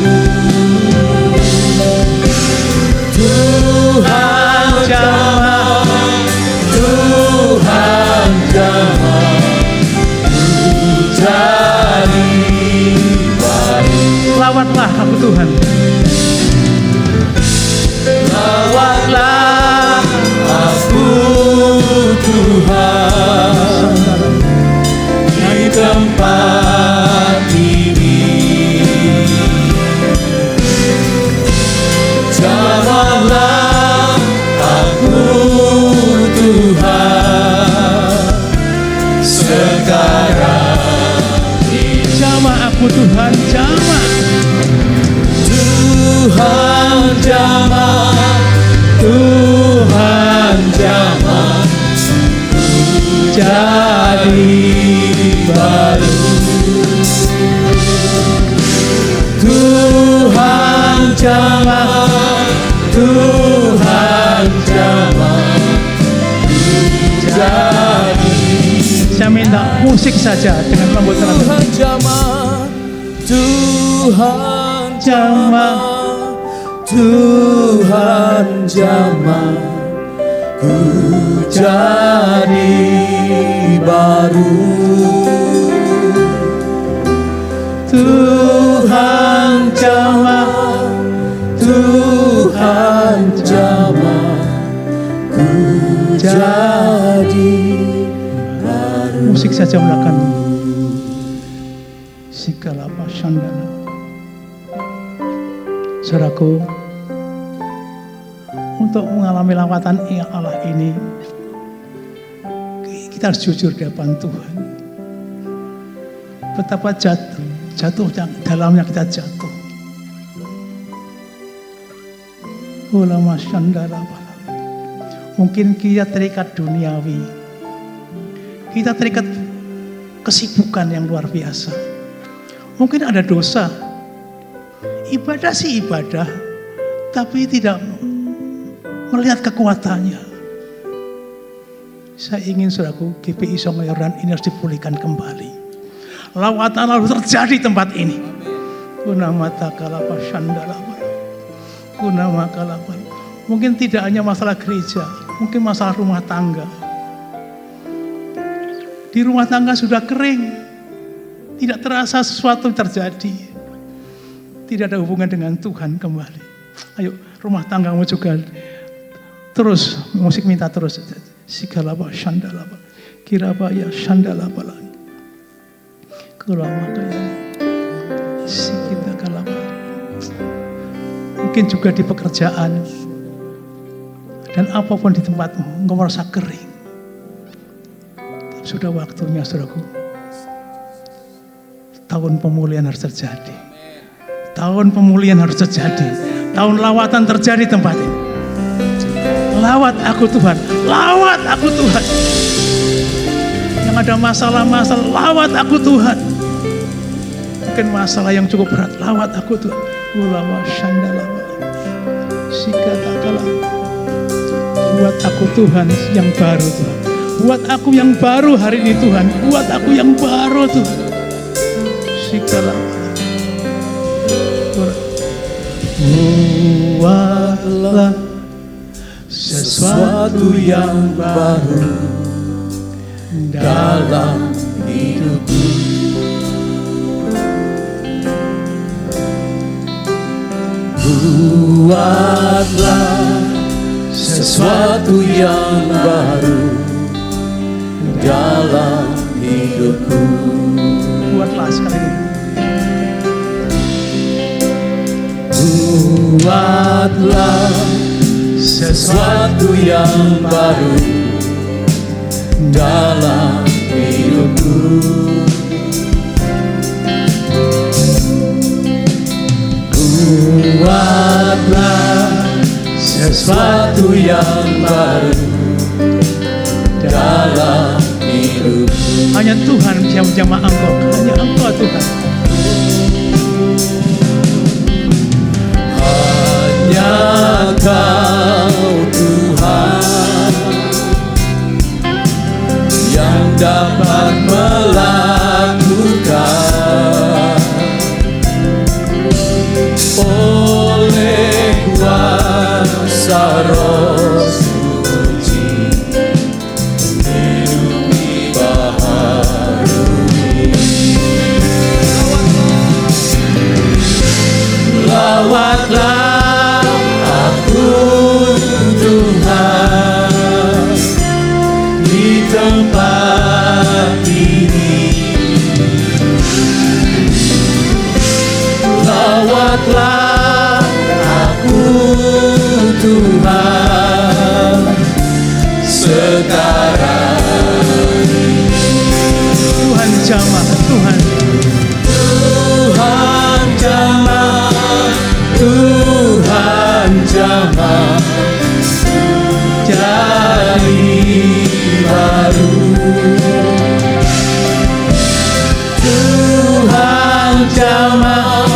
Tuhan jamah, Tuhan jamah, jadi baru. Lawatlah aku Tuhan. Lawatlah aku Tuhan di tempat ini, jamahlah aku Tuhan sekarang ini. Jamah aku Tuhan, jamah. Tuhan jamah, Tuhan jamah, jadi baru. Tuhan jamah, Tuhan jamah, jadi. Saya minta musik saja dengan pembuatan lagu. Tuhan jamah, Tuhan jamah, Tuhan jamah, ku jadi baru. Tuhan jamah, Tuhan jamah, ku jadi baru. Musik saja melakukan segala pasandana. Saudaraku, untuk mengalami lawatan Allah ini, kita harus jujur di hadapan Tuhan. Betapa jatuh dalamnya kita jatuh. Ulama sandara. Mungkin kita terikat duniawi, kita terikat kesibukan yang luar biasa. Mungkin ada dosa, ibadah sih ibadah, tapi tidak melihat kekuatannya. Saya ingin saudaraku, GPI Sungai Yordan ini harus dipulihkan kembali. Lawatan harus terjadi di tempat ini. Guna mata kalapa sandalapa. Guna makalapa. Mungkin tidak hanya masalah gereja, mungkin masalah rumah tangga. Di rumah tangga sudah kering, tidak terasa sesuatu terjadi. Tidak ada hubungan dengan Tuhan kembali. Ayo, rumah tanggamu juga terus, musik minta terus. Sikalapa sandalapa. Kirapa ya sandalapa lagi. Kurama kaya sikita kalapa. Mungkin juga di pekerjaan dan apapun di tempatmu, engkau merasa kering. Sudah waktunya, saudaraku. Tahun pemulihan harus terjadi. Tahun pemulihan harus terjadi. Tahun lawatan terjadi di tempat ini. Lawat aku Tuhan, lawat aku Tuhan. Yang ada masalah-masalah, lawat aku Tuhan. Mungkin masalah yang cukup berat, lawat aku Tuhan. Ulama sandalama, sikatakala. Buat aku Tuhan yang baru Tuhan. Buat aku yang baru hari ini Tuhan. Buat aku yang baru Tuhan. Sikalama. Buatlah sesuatu yang baru dalam hidupku. Buatlah sesuatu yang baru dalam hidupku. Buatlah sekali ini. Buatlah sesuatu yang baru dalam hidupku. Buatlah sesuatu yang baru dalam hidupku. Hanya Tuhan bisa menjamah Engkau. Hanya Engkau Tuhan. Hanya Kau Tuhan yang dapat melakukan. Oleh kuasa Roh Suci hidup dibaharui. Lawatlah aku Tuhan di tempat ini. Lawatlah aku Tuhan sekarang. Tuhan jamah, Tuhan. Tuhan jamah, Tuhan jamah, jadi baru. Tuhan jamah,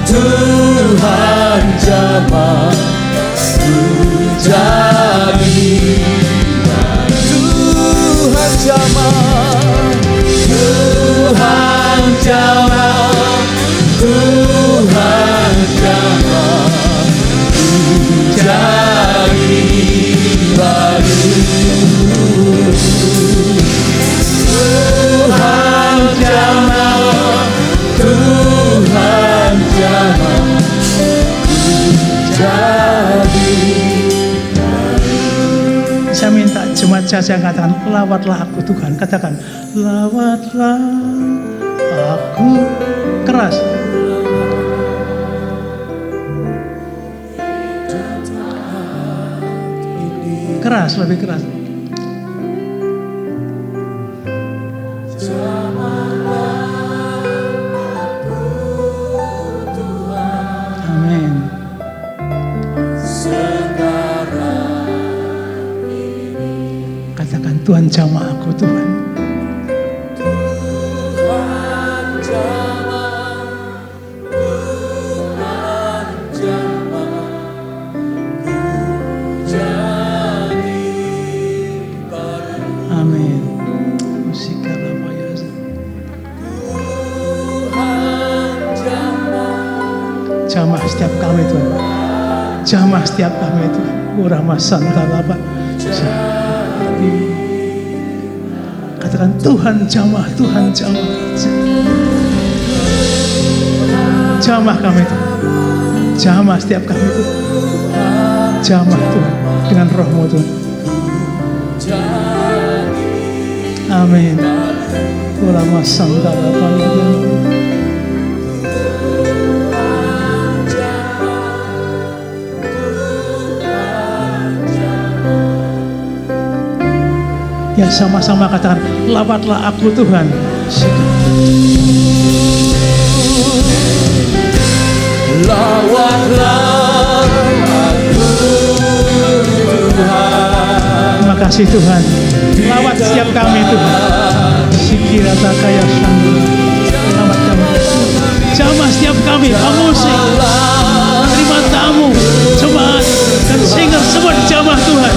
Tuhan jamah, ku jadi baru. Tuhan jamah, Tuhan Tuhan jamah, Tuhan jamah, jadi. Saya minta jemaat saya katakan, lawatlah aku Tuhan. Katakan, lawatlah aku. Keras. Keras, lebih keras. Amin. Katakan, Tuhan jamah aku Tuhan. Amin. Jamah setiap kami Tuhan. Jamah setiap kami Tuhan. Urama santalaba. Katakan, Tuhan jamah, Tuhan jamah. Jamah kami Tuhan. Jamah setiap kami Tuhan. Jamah Tuhan dengan roh-Mu Tuhan. Amin. Urama santalaba. Ya, sama-sama katakan, lawatlah aku Tuhan. Lawatlah aku Tuhan. Terima kasih Tuhan. Lawat setiap kami Tuhan. Sikirata kaya sandu. Lawat kami. Jamah setiap kami. Pemusik. Terima tamu. Jemaat dan singer semua dijamah Tuhan.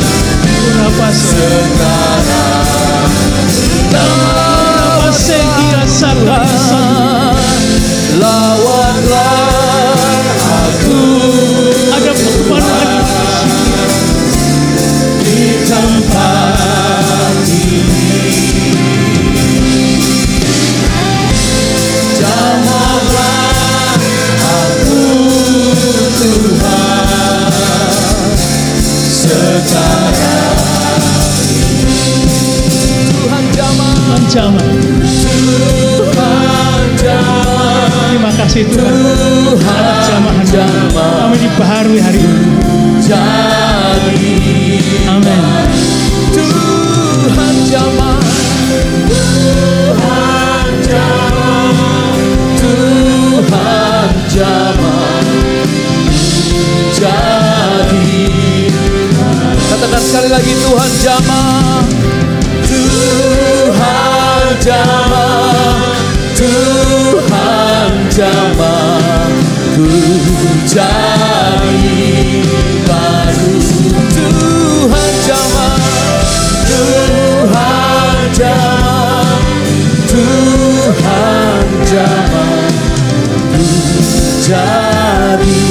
Berapa lawatlah aku. ada pemandangan Di tempat ini, jamahlah aku Tuhan sekarang. Tuhan jamah, Tuhan jamah. terima kasih Tuhan. Ada jamahan kami dibaharui hari ini. Jadi Amin. Tuhan jamah, Tuhan jamah, Tuhan jamah, jadi. Katakan sekali lagi, Tuhan jamah, Tuhan jamah, Tuhan jamah, ku jadi baru. Tuhan jamah, Tuhan jamah, Tuhan jamah, ku jadi.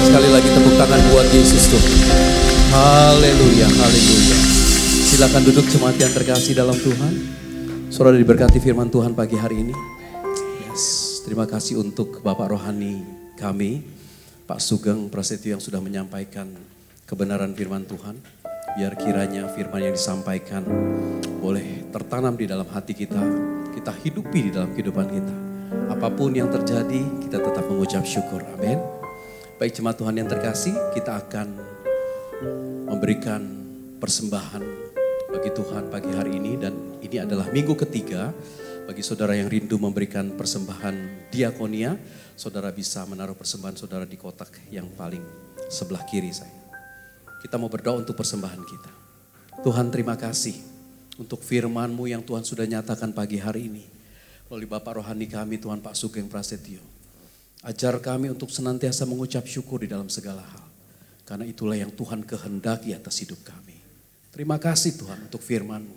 Sekali lagi tepuk tangan buat Yesus tuh. Haleluya, haleluya. Silakan duduk jemaat yang terkasih dalam Tuhan. Saudara diberkati firman Tuhan pagi hari ini. Yes, terima kasih untuk Bapak Rohani kami, Pak Sugeng Prasetyo yang sudah menyampaikan kebenaran firman Tuhan. Biar kiranya firman yang disampaikan boleh tertanam di dalam hati kita. Kita hidupi di dalam kehidupan kita. Apapun yang terjadi, kita tetap mengucap syukur. Amin. Baik jemaat Tuhan yang terkasih, kita akan memberikan persembahan bagi Tuhan pagi hari ini. Dan ini adalah minggu ketiga bagi saudara yang rindu memberikan persembahan diakonia. Saudara bisa menaruh persembahan saudara di kotak yang paling sebelah kiri saya. Kita mau berdoa untuk persembahan kita. Tuhan terima kasih untuk firman-Mu yang Tuhan sudah nyatakan pagi hari ini. Melalui Bapak Rohani kami Tuhan Pak Sugeng Prasetyo. Ajar kami untuk senantiasa mengucap syukur di dalam segala hal. Karena itulah yang Tuhan kehendaki atas hidup kami. Terima kasih Tuhan untuk firman-Mu.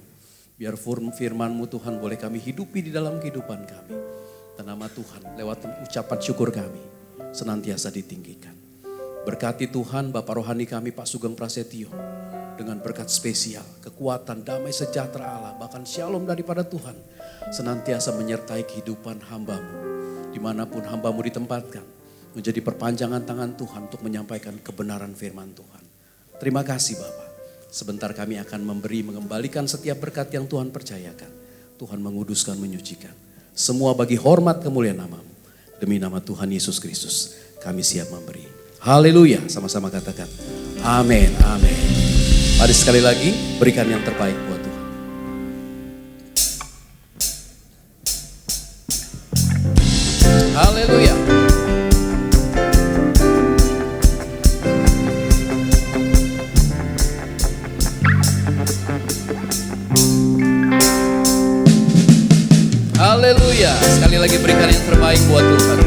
Biar firman-Mu Tuhan boleh kami hidupi di dalam kehidupan kami. Dan nama Tuhan lewat ucapan syukur kami senantiasa ditinggikan. Berkati Tuhan Bapak rohani kami Pak Sugeng Prasetyo. Dengan berkat spesial, kekuatan, damai sejahtera Allah, bahkan shalom daripada Tuhan. Senantiasa menyertai kehidupan hamba-Mu. Dimanapun hamba-Mu ditempatkan. Menjadi perpanjangan tangan Tuhan untuk menyampaikan kebenaran firman Tuhan. Terima kasih Bapak. Sebentar kami akan mengembalikan setiap berkat yang Tuhan percayakan. Tuhan menguduskan, menyucikan. Semua bagi hormat kemuliaan nama-Mu. Demi nama Tuhan Yesus Kristus, kami siap memberi. Haleluya, sama-sama katakan. Amin, amin. Mari sekali lagi berikan yang terbaik buat Tuhan. Haleluya. Haleluya. Sekali lagi berikan yang terbaik buat Tuhan.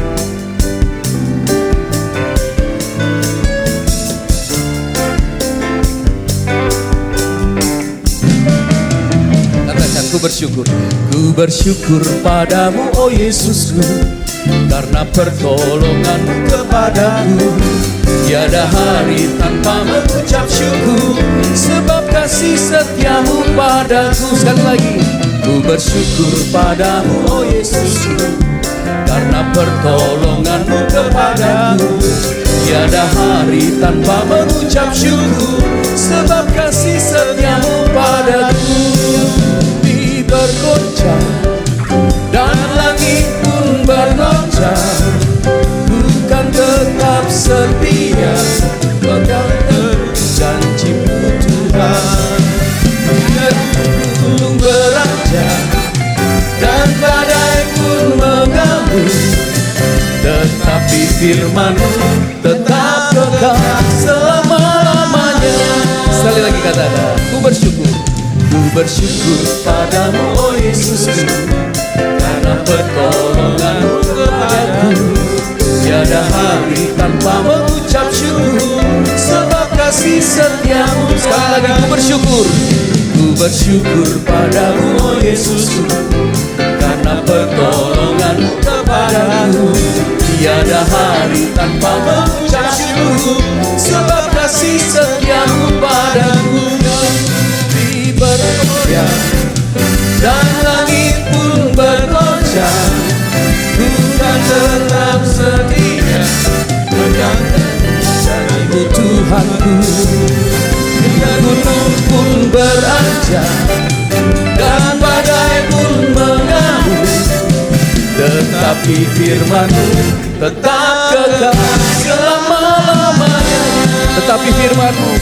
Katakan, ku bersyukur. Ku bersyukur padamu, oh Yesusku, karena pertolonganmu kepadaku. Tiada hari tanpa mengucap syukur, sebab kasih setiamu padaku. Sekali lagi. Ku bersyukur padamu, oh Yesusku, karena pertolonganmu kepadaku. Tiada hari tanpa mengucap syukur, sebab kasih setiamu padaku. Bumi bergoncang dan langit pun bergoncang, bukan tetap setia, pegang teguh janji-Mu Tuhan. Gunung beranjak dan badai pun mengganggu, tetapi firman-Mu tetap kekal selama-lamanya. Sekali lagi katakan, ku bersyukur padamu, oh Yesusku, karena pertolongan-Mu kepadaku. Tiada hari tanpa mengucap syukur, sebab kasih setiamu. Sekali lagi ku bersyukur. Ku bersyukur padamu, oh Yesusku, karena pertolongan-Mu kepadaku. Tiada hari tanpa mengucap syukur, sebab kasih setiamu padaku. Bumi bergoyang dan langit pun bergoncang, bukan tetap setia, pegang janji-Mu Tuhanku. Gunung pun beranjak dan badai pun mengganggu, tetapi firman-Mu tetap kekal selama-lamanya. Tetapi firman-Mu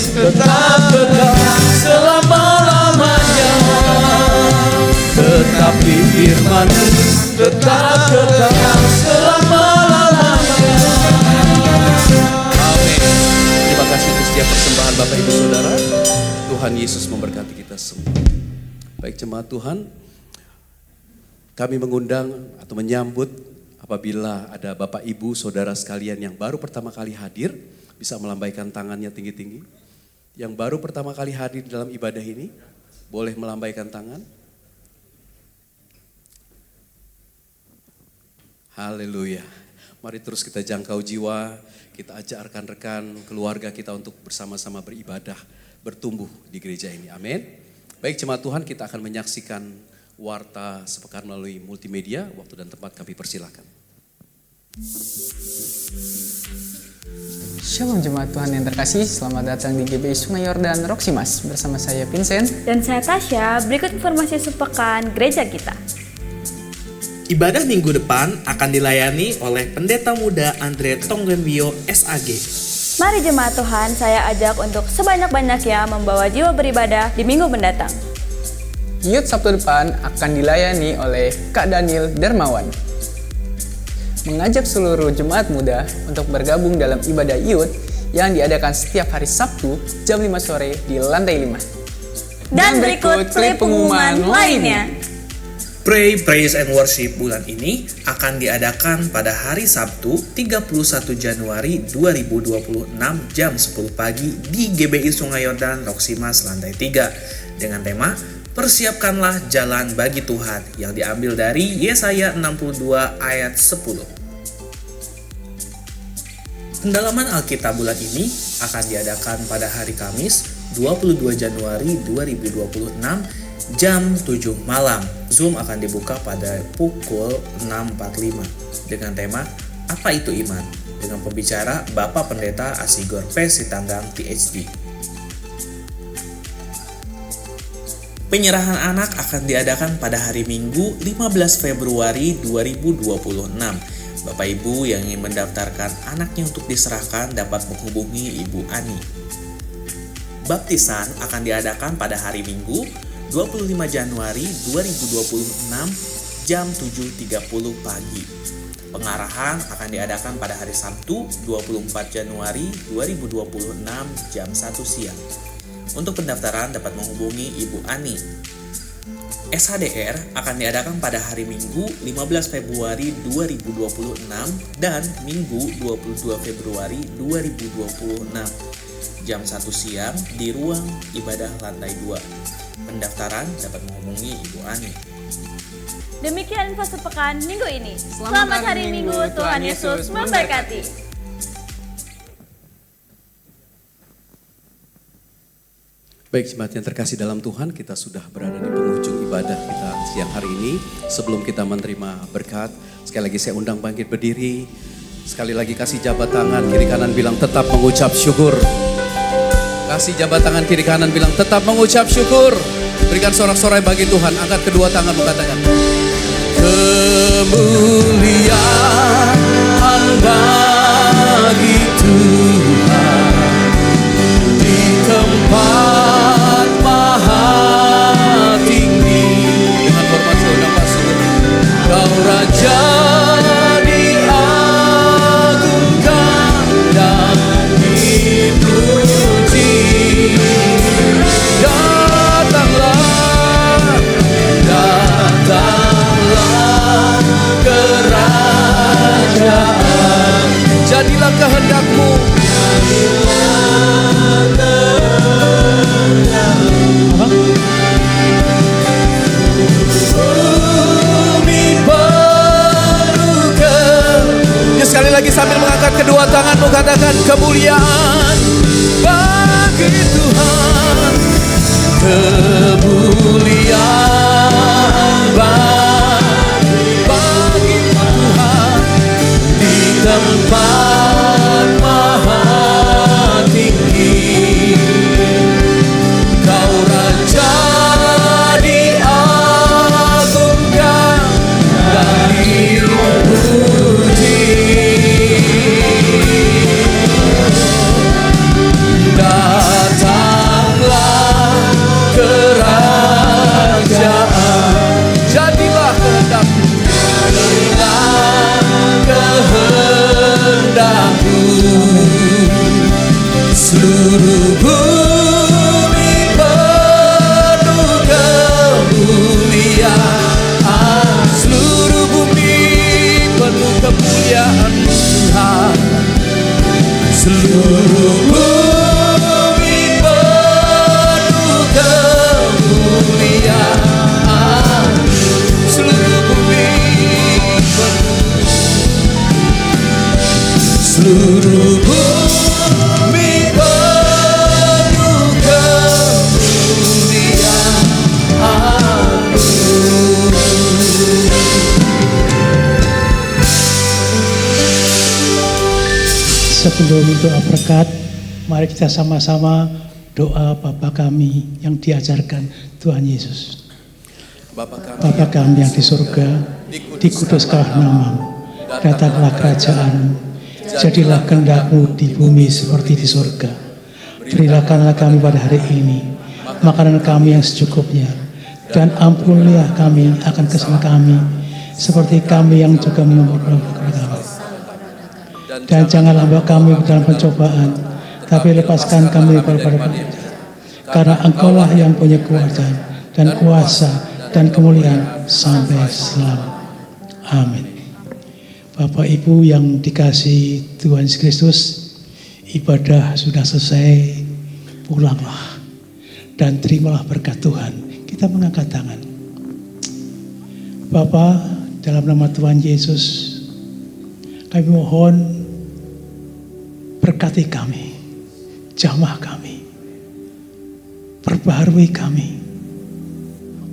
tetap kekal selama-lamanya. Tetapi firman-Mu tetap kekal selama-lamanya. Amin. Terima kasih untuk setiap persembahan Bapak Ibu Saudara. Tuhan Yesus memberkati kita semua. Baik jemaat Tuhan, kami mengundang atau menyambut apabila ada Bapak Ibu Saudara sekalian yang baru pertama kali hadir, bisa melambaikan tangannya tinggi-tinggi. Yang baru pertama kali hadir dalam ibadah ini, boleh melambaikan tangan. Haleluya. Mari terus kita jangkau jiwa, kita ajak rekan-rekan keluarga kita untuk bersama-sama beribadah, bertumbuh di gereja ini. Amin. Baik jemaat Tuhan, kita akan menyaksikan warta sepekan melalui multimedia. Waktu dan tempat kami persilakan. Shalom jemaat Tuhan yang terkasih, selamat datang di GBI Sungai Yordan Roksimas. Bersama saya Vincent Dan saya Tasya, berikut informasi sepekan gereja kita. Ibadah minggu depan akan dilayani oleh Pendeta Muda Andre Tonggenbio SAG. Mari jemaat Tuhan, saya ajak untuk sebanyak-banyaknya membawa jiwa beribadah di minggu mendatang. Youth Sabtu depan akan dilayani oleh Kak Daniel Dermawan. Mengajak seluruh jemaat muda untuk bergabung dalam ibadah youth yang diadakan setiap hari Sabtu jam 5 sore di lantai 5. Dan berikut klip pengumuman lainnya. Pray, Praise and Worship bulan ini akan diadakan pada hari Sabtu 31 Januari 2026 jam 10 pagi di GBI Sungai Yordan Roksimas lantai 3 dengan tema Persiapkanlah Jalan Bagi Tuhan yang diambil dari Yesaya 62 ayat 10. Pendalaman Alkitab bulan ini akan diadakan pada hari Kamis 22 Januari 2026 jam 7 malam. Zoom akan dibuka pada pukul 6.45 dengan tema Apa Itu Iman? Dengan pembicara Bapak Pendeta Asigor P. Sitanggang PhD. Penyerahan anak akan diadakan pada hari Minggu 15 Februari 2026. Bapak Ibu yang ingin mendaftarkan anaknya untuk diserahkan dapat menghubungi Ibu Ani. Baptisan akan diadakan pada hari Minggu 25 Januari 2026 jam 7.30 pagi. Pengarahan akan diadakan pada hari Sabtu 24 Januari 2026 jam 1 siang. Untuk pendaftaran dapat menghubungi Ibu Ani. SHDR akan diadakan pada hari Minggu 15 Februari 2026 dan Minggu 22 Februari 2026 jam 1 siang di ruang ibadah lantai 2. Pendaftaran dapat menghubungi Ibu Ani. Demikian info sepekan minggu ini. Selamat hari Minggu, Tuhan Yesus memberkati. Baik jemaat yang terkasih dalam Tuhan, kita sudah berada di penghujung ibadah kita siang hari ini. Sebelum kita menerima berkat, sekali lagi saya undang bangkit berdiri. Sekali lagi kasih jabat tangan kiri kanan bilang tetap mengucap syukur. Kasih jabat tangan kiri kanan bilang tetap mengucap syukur. Berikan sorak-sorai bagi Tuhan, angkat kedua tangan mengatakan kemuliaan bagi Tuhan di tempat maha tinggi. Dengan hormat saya undang Pak Sugeng. Kau Raja diagungkan dan dipuji. Datanglah kerajaan. Jadilah kehendak-Mu. Sekali lagi sambil mengangkat kedua tanganmu katakan kemuliaan bagi Tuhan. Kemuliaan bagi Tuhan di tempat maha tinggi. Kau Raja diagungkan dan dipuji. Datanglah kerajaan. Jadilah kehendak-Mu. Jadilah kehendak-Mu. Seluruh bumi penuh kemuliaan. Seluruh bumi penuh kemuliaan Tuhan. Seluruh bumi penuh kemuliaan. Seluruh bumi penuh. Seluruh bumi penuh kemuliaan. Sebelum doa berkat, mari kita sama-sama doa Bapa kami yang diajarkan Tuhan Yesus. Bapa kami yang di surga, dikuduskanlah namamu, datanglah kerajaan, jadilah kehendak-Mu di bumi seperti di surga. Berikanlah kami pada hari ini makanan kami yang secukupnya, dan ampunilah kami akan kesalahan kami, seperti kami yang juga mengampuni kepada kami. Dan janganlah bawa kami ke dalam pencobaan, tapi lepaskan kami daripada penjahat. Karena Engkau-lah yang punya kuasa dan kuasa dan kemuliaan sampai selamanya. Amin. Bapak Ibu yang dikasihi Tuhan Yesus Kristus, ibadah sudah selesai, pulanglah dan terimalah berkat Tuhan. Kita mengangkat tangan. Bapa, dalam nama Tuhan Yesus, kami mohon Berkati kami, jamah kami, perbaharui kami,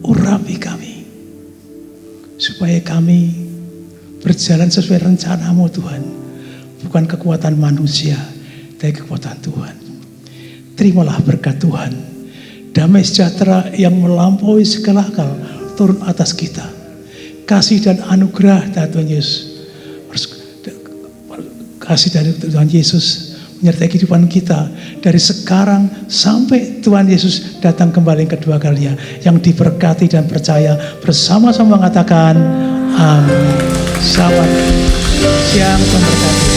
urapi kami, supaya kami berjalan sesuai rencana-Mu Tuhan, bukan kekuatan manusia, tapi kekuatan Tuhan. Terimalah berkat Tuhan, damai sejahtera yang melampaui segala akal turun atas kita. Kasih dan anugerah dari Tuhan Yesus, kasih dari Tuhan Yesus menyertai kehidupan kita dari sekarang sampai Tuhan Yesus datang kembali kedua kalinya, yang diberkati dan percaya bersama-sama mengatakan amin. Selamat siang, Tuhan berkati.